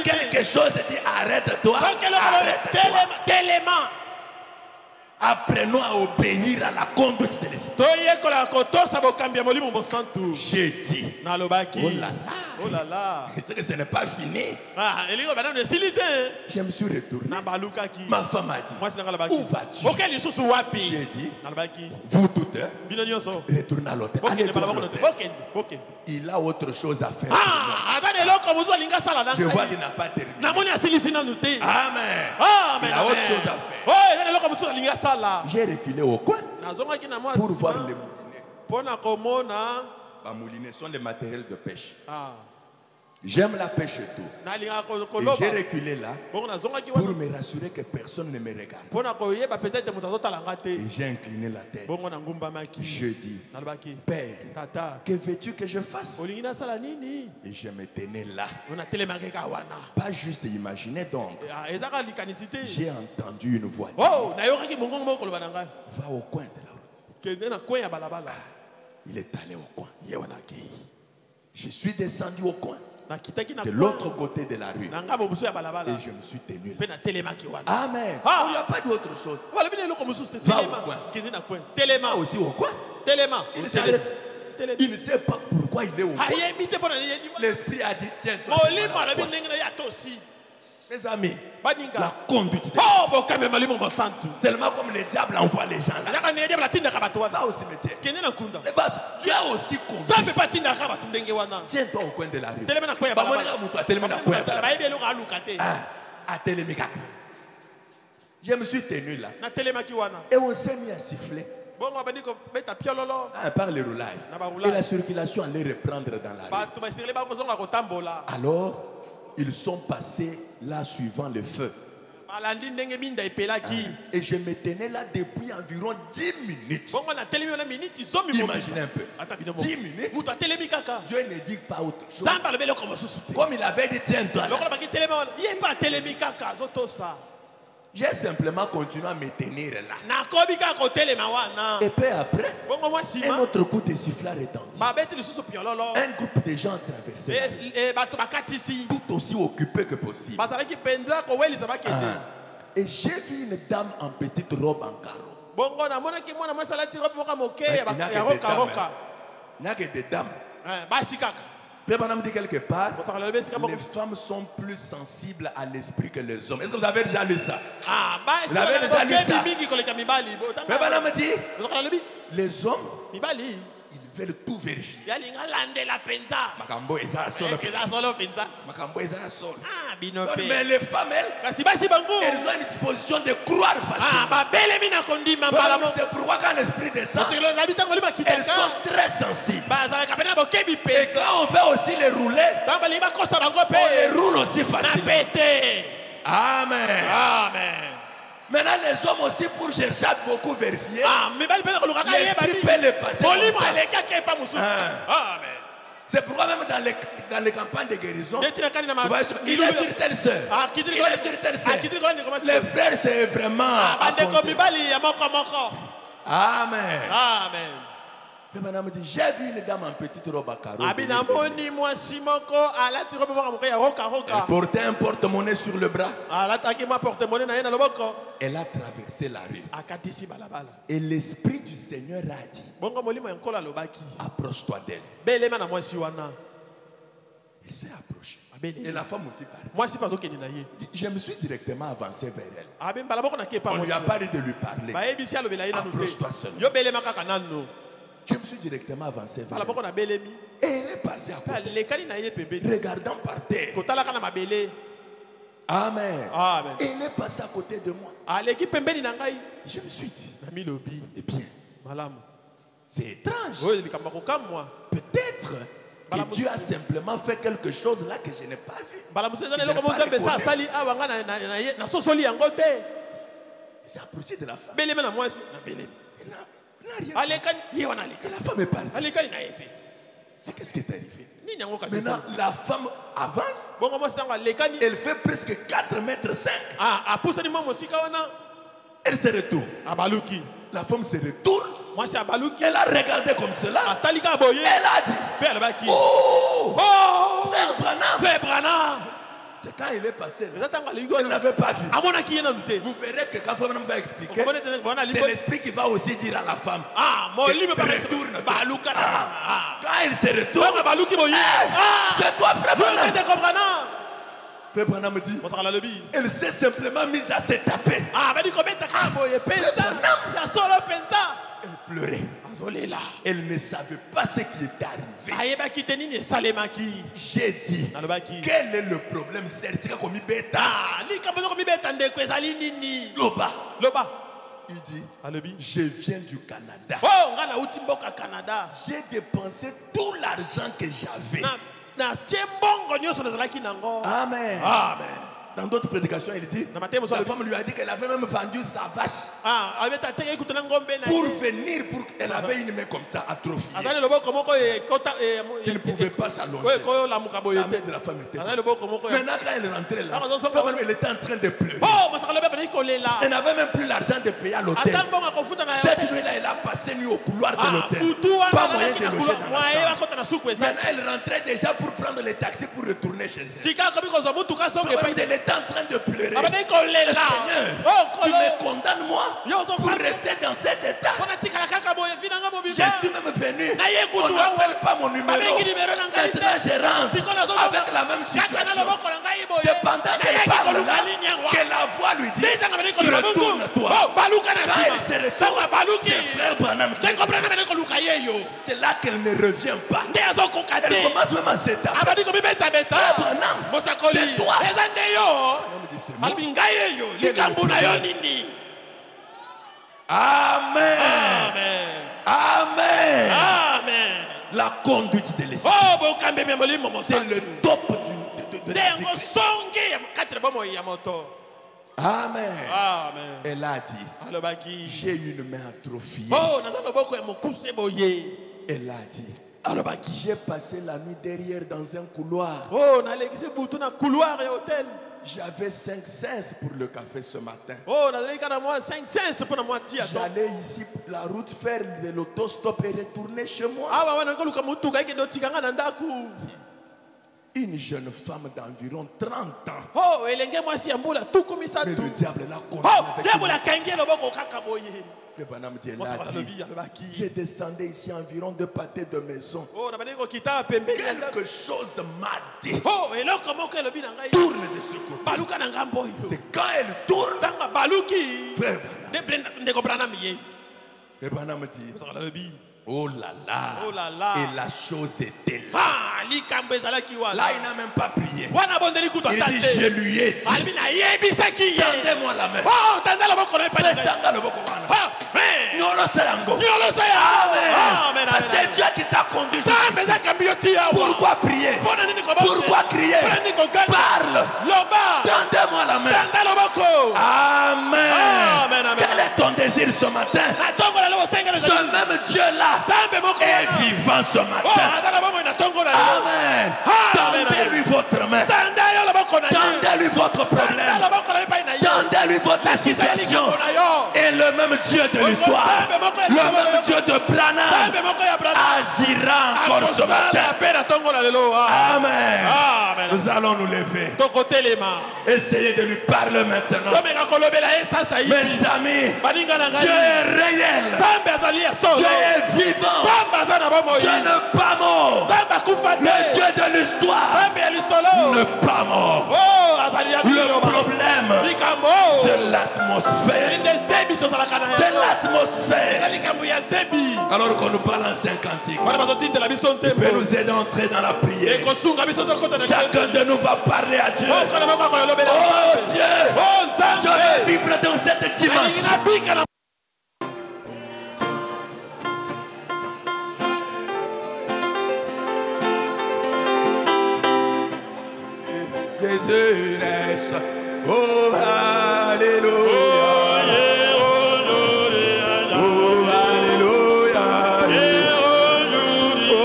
quelque chose dit arrête-toi, arrête-toi. Apprenons à obéir à la conduite de l'Esprit. J'ai dit, oh là là, c'est que ce n'est pas fini. Je me suis retourné. Ma femme a dit, où vas-tu? J'ai dit, vous toutes, retournez à l'hôtel. Il a autre chose à faire. Je vois qu'il n'a pas terminé. Amen. Il a autre chose à faire. J'ai reculé au coin pour voir les moulinets. Les moulinets sont des matériels de pêche. J'aime la pêche et tout. Et j'ai reculé là pour me rassurer que personne ne me regarde. Et j'ai incliné la tête. Je dis, Père, que veux-tu que je fasse? Et je me tenais là. Pas juste imaginer donc. J'ai entendu une voix dire, va au coin de la route. Il est allé au coin. Je suis descendu au coin. de l'autre côté de la rue. Et je me suis tenu là. Amen. Il n'y a pas d'autre chose. Va au coin. Va aussi au coin. Il s'arrête. Il ne sait pas pourquoi il est au coin. L'esprit a dit, tiens, toi, mes amis, la conduite de seulement comme le diable envoie les gens là. Va au cimetière. Tu as aussi conduit. Tiens-toi au coin de la rue. Je me suis tenu là. Et on s'est mis à siffler. Par les roulages. Et la circulation allait reprendre dans la rue. Alors, ils sont passés là suivant le feu. Et je me tenais là depuis environ 10 minutes. Imaginez un peu. 10 minutes. Dieu ne dit pas autre chose. Comme il avait dit, tiens-toi là. J'ai simplement continué à me tenir là. Et peu après, un autre coup de sifflet retentit. Un groupe de gens traversait, tout aussi occupés que possible. Et j'ai vu une dame en petite robe en carreau. Il n'y a que des dames. Madame dit quelque part, les femmes sont plus sensibles à l'esprit que les hommes. Est-ce que vous avez déjà lu ça? Vous avez déjà lu ça? Madame dit, les hommes, ils veulent tout vérifier. Mais les femmes, elles ont une disposition de croire facilement. C'est pourquoi quand l'esprit descend, elles sont très sensibles. Et quand on fait aussi les rouler, on les roule aussi facilement. Amen. Amen. Maintenant, les hommes aussi, pour chercher à beaucoup vérifier, l'esprit peut les passer comme ça. C'est pourquoi même dans les campagnes de guérison, il est sur telle soeur, il est sur telle soeur. Les frères, c'est vraiment à compter. Amen. Amen. Madame dit, j'ai vu une dame en petite robe à carreaux. Elle portait un porte-monnaie sur le bras. Elle a traversé la rue. Et l'esprit du Seigneur a dit, approche-toi d'elle. Il s'est approché. Et la femme aussi partie. Je me suis directement avancé vers elle. On ne lui a pas dit de lui parler. Approche-toi seulement. Je me suis directement avancé vers elle. Et elle est passée à côté, regardant par terre. Amen. Amen. Et elle est passée à côté de moi. Je me suis dit, eh bien, c'est étrange. Peut-être que Dieu a simplement fait quelque chose là que je n'ai pas vu. Il s'est approché de la femme. Et la femme est partie. C'est qu'est-ce qui est arrivé? Maintenant, la femme avance. Elle fait presque 4 mètres 5. Elle se retourne. La femme se retourne. Elle a regardé comme cela. Elle a dit, oh, frère Branham. C'est quand il est passé là, elle n'avait pas vu. Vous verrez que quand Femme va expliquer, c'est l'esprit qui va aussi dire à la femme, retourne. Quand il se retourne, c'est toi frère Branham. Frère Branham me dit, elle s'est simplement mise à se taper. Elle pleurait. Elle ne savait pas ce qui était arrivé. J'ai dit, quel est le problème? Il dit, je viens du Canada. J'ai dépensé tout l'argent que j'avais. Amen. Amen. Dans d'autres prédications, il dit, la femme lui a dit qu'elle avait même vendu sa vache pour venir, elle avait une main comme ça, atrophiée, qui ne pouvait pas s'allonger. La main de la femme était comme ça. Maintenant, quand elle est rentrée là, elle était en train de pleurer. Elle n'avait même plus l'argent de payer à l'hôtel. Cette nuit-là, elle a passé nuit au couloir de l'hôtel. Pas moyen de loger dans la chambre. Maintenant, elle rentrait déjà pour prendre les taxis pour retourner chez elle. Elle était en train de pleurer. Seigneur, tu me condamnes moi pour rester dans cet état. Je suis même venu. On n'appelle pas mon numéro. Maintenant, je rentre avec la même situation. C'est pendant qu'elle parle là que la voix lui dit retourne-toi. Quand elle se retourne, c'est frère Branham. C'est là qu'elle ne revient pas. Elle commence même à s'étaper. Frère Branham, c'est toi. Amen. Amen. Amen. La conduite de l'esprit. C'est le top de la vie. Amen. Amen. Elle a dit, j'ai une main atrophiée. Elle a dit, j'ai passé la nuit derrière dans un couloir. J'avais 5 cents pour le café ce matin. J'allais ici la route faire de l'autostop et retourner chez moi. Une jeune femme d'environ 30 ans. Mais le diable l'a condamné. J'ai descendu ici environ de pâté de maison. Quelque chose m'a dit. Tourne de ce côté. C'est quand elle tourne. Frère Branham dit, oh là là. Oh là là. Et la chose était là. Là, il n'a même pas prié. Il dit, je lui ai dit, tendez-moi la main. Amen. C'est Dieu qui t'a conduit ici. Pourquoi prier? Pourquoi crier? Parle. Tendez-moi la main. Amen. Quel est ton désir ce matin? Ce même Dieu-là est vivant ce matin. Amen. Tendez-lui votre main. Tendez-lui votre problème. Tendez-lui votre situation. Et le même Dieu de l'histoire, le même Dieu de Branham agira encore ce matin. Amen. Nous allons nous lever. Essayez de lui parler maintenant. Mes amis, Dieu est réel. Dieu est vivant. Dieu n'est pas mort. Le Dieu de l'histoire n'est pas mort. Le problème, c'est l'atmosphère. C'est l'atmosphère. Alors qu'on nous balance un cantique, il peut nous aider à entrer dans la prière. Chacun de nous va parler à Dieu. Oh Dieu, je veux vivre dans cette dimension. Jésus reste. Oh, alléluia. Oh, alléluia. Oh,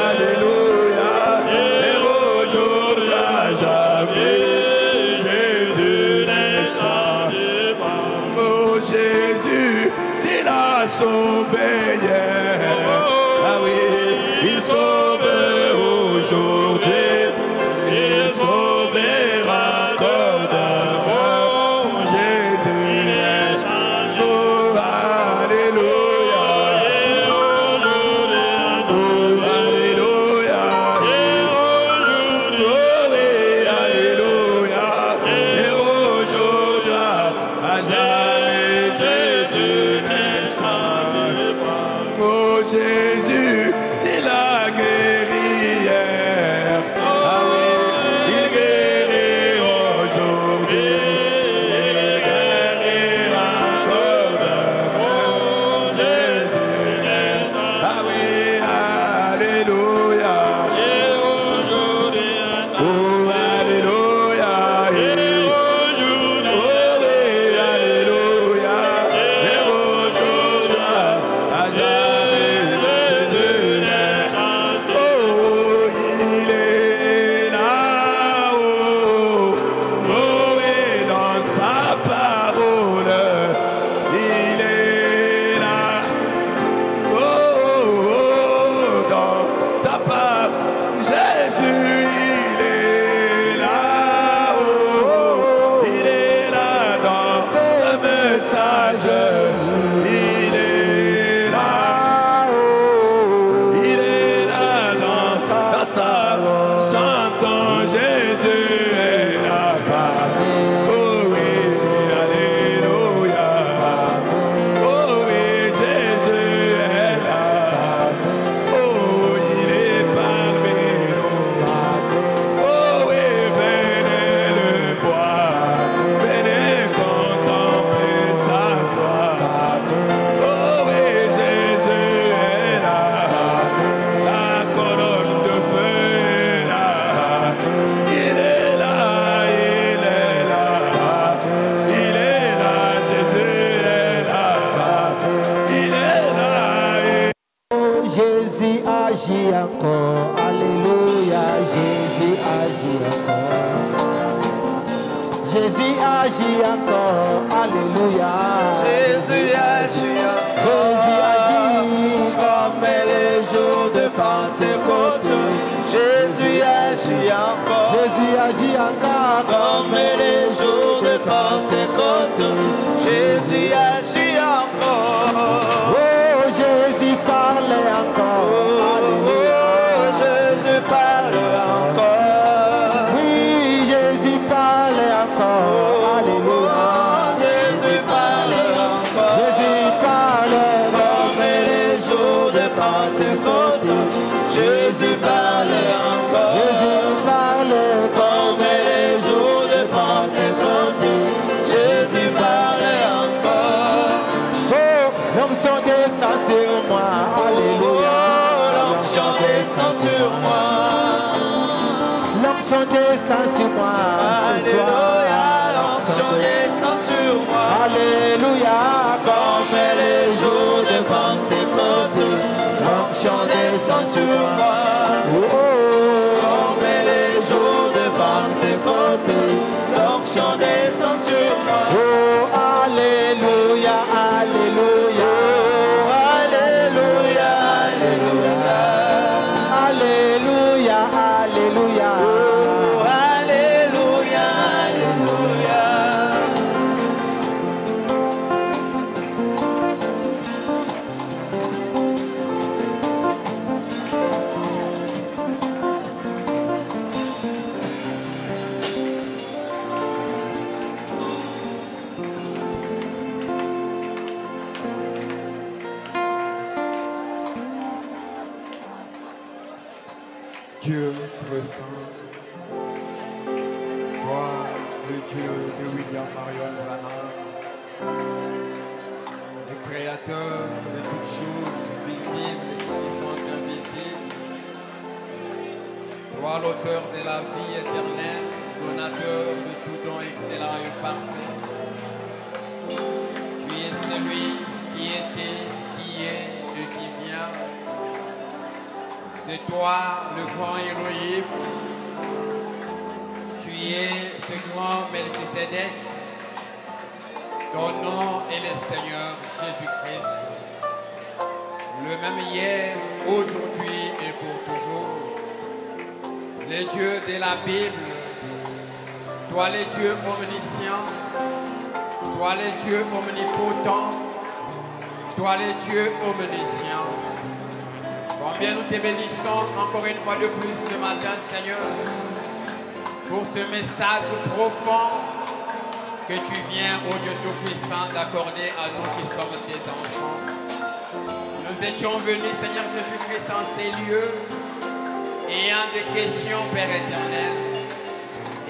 alléluia. Et aujourd'hui à jamais, Jésus reste. Oh, Jésus, c'est la sauveillère. Ah oui, il sauve aujourd'hui. Il sauvera encore demain. Jésus est oh, alléluia. Oh, alléluia. Oh, alléluia. Et aujourd'hui, à jamais, Jésus n'est jamais pas. Oh, Jésus, c'est la guerrière. Jésus Jésus agit encore, alléluia, Jésus agit encore. Jésus agit encore, alléluia. Jésus agit encore. Jésus agit comme les jours de Pentecôte. Jésus agit encore. Jésus agit encore comme les jours de Pentecôte. Jésus agit encore. Oh, Jésus parle encore. Oh, Jésus parle encore. Oui, Jésus parle encore. Alléluia. Jésus parle encore. Jésus parle comme les jours de Pentecôte. Jésus parle encore. Jésus parle comme les jours de Pentecôte. Jésus parle encore. Oh, l'onction descend sur moi. Alléluia. Oh, l'onction descend sur moi. L'onction descend sur moi. Alléluia. L'onction descend sur moi. Alléluia. Comme les jours de Pentecôte. L'onction descend sur moi. Oh, Comme les jours de Pentecôte. L'onction descend sur moi. oh, alléluia, alléluia. Alléluia, alléluia. Alléluia, alléluia. Oh, alléluia, alléluia. Dieu très saint, toi, le Dieu de William Marion Branham, le créateur de toutes choses visibles et celles qui sont invisibles, toi, l'auteur de la vie éternelle, donateur de tout don excellent et parfait. Tu es celui qui était, qui est et qui vient. C'est toi, le grand Elohim. Tu es ce grand Melchisedec. Ton nom est le Seigneur Jésus-Christ. Le même hier, aujourd'hui et pour toujours. Le Dieu de la Bible. Toi, le Dieu omniscient. Toi, le Dieu omnipotent. Toi, le Dieu omniscient. Combien nous te bénissons encore une fois de plus ce matin, Seigneur, pour ce message profond que tu viens, ô Dieu Tout-Puissant, d'accorder à nous qui sommes tes enfants. Nous étions venus, Seigneur Jésus-Christ, dans ces lieux, ayant des questions, Père éternel,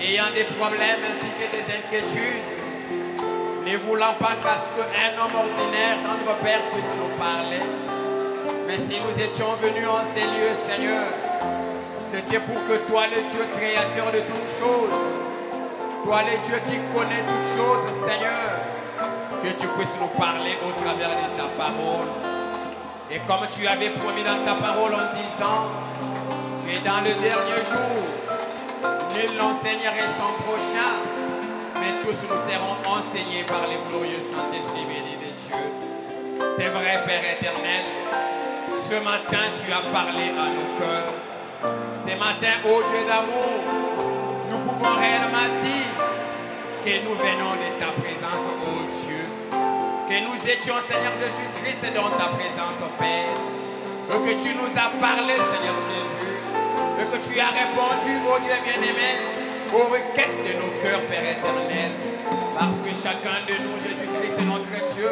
ayant des problèmes ainsi que des inquiétudes, ne voulant pas qu'à ce qu'un homme ordinaire, notre Père, puisse nous parler. Mais si nous étions venus en ces lieux, Seigneur, c'était pour que toi, le Dieu créateur de toutes choses, toi, le Dieu qui connaît toutes choses, Seigneur, que tu puisses nous parler au travers de ta parole. Et comme tu avais promis dans ta parole en disant que dans le dernier jour, nul n'enseignerait son prochain, mais tous nous serons enseignés par le glorieux Saint-Esprit béni de Dieu. C'est vrai, Père éternel. Ce matin, tu as parlé à nos cœurs. Ce matin, ô Dieu d'amour, nous pouvons réellement dire que nous venons de ta présence, ô Dieu. Que nous étions, Seigneur Jésus-Christ, dans ta présence, ô Père. Et que tu nous as parlé, Seigneur Jésus. Et que tu as répondu, ô Dieu bien-aimé, aux requêtes de nos cœurs, Père éternel. Parce que chacun de nous, Jésus-Christ, est notre Dieu.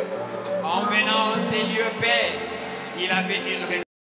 En venant en ces lieux, Père, il avait une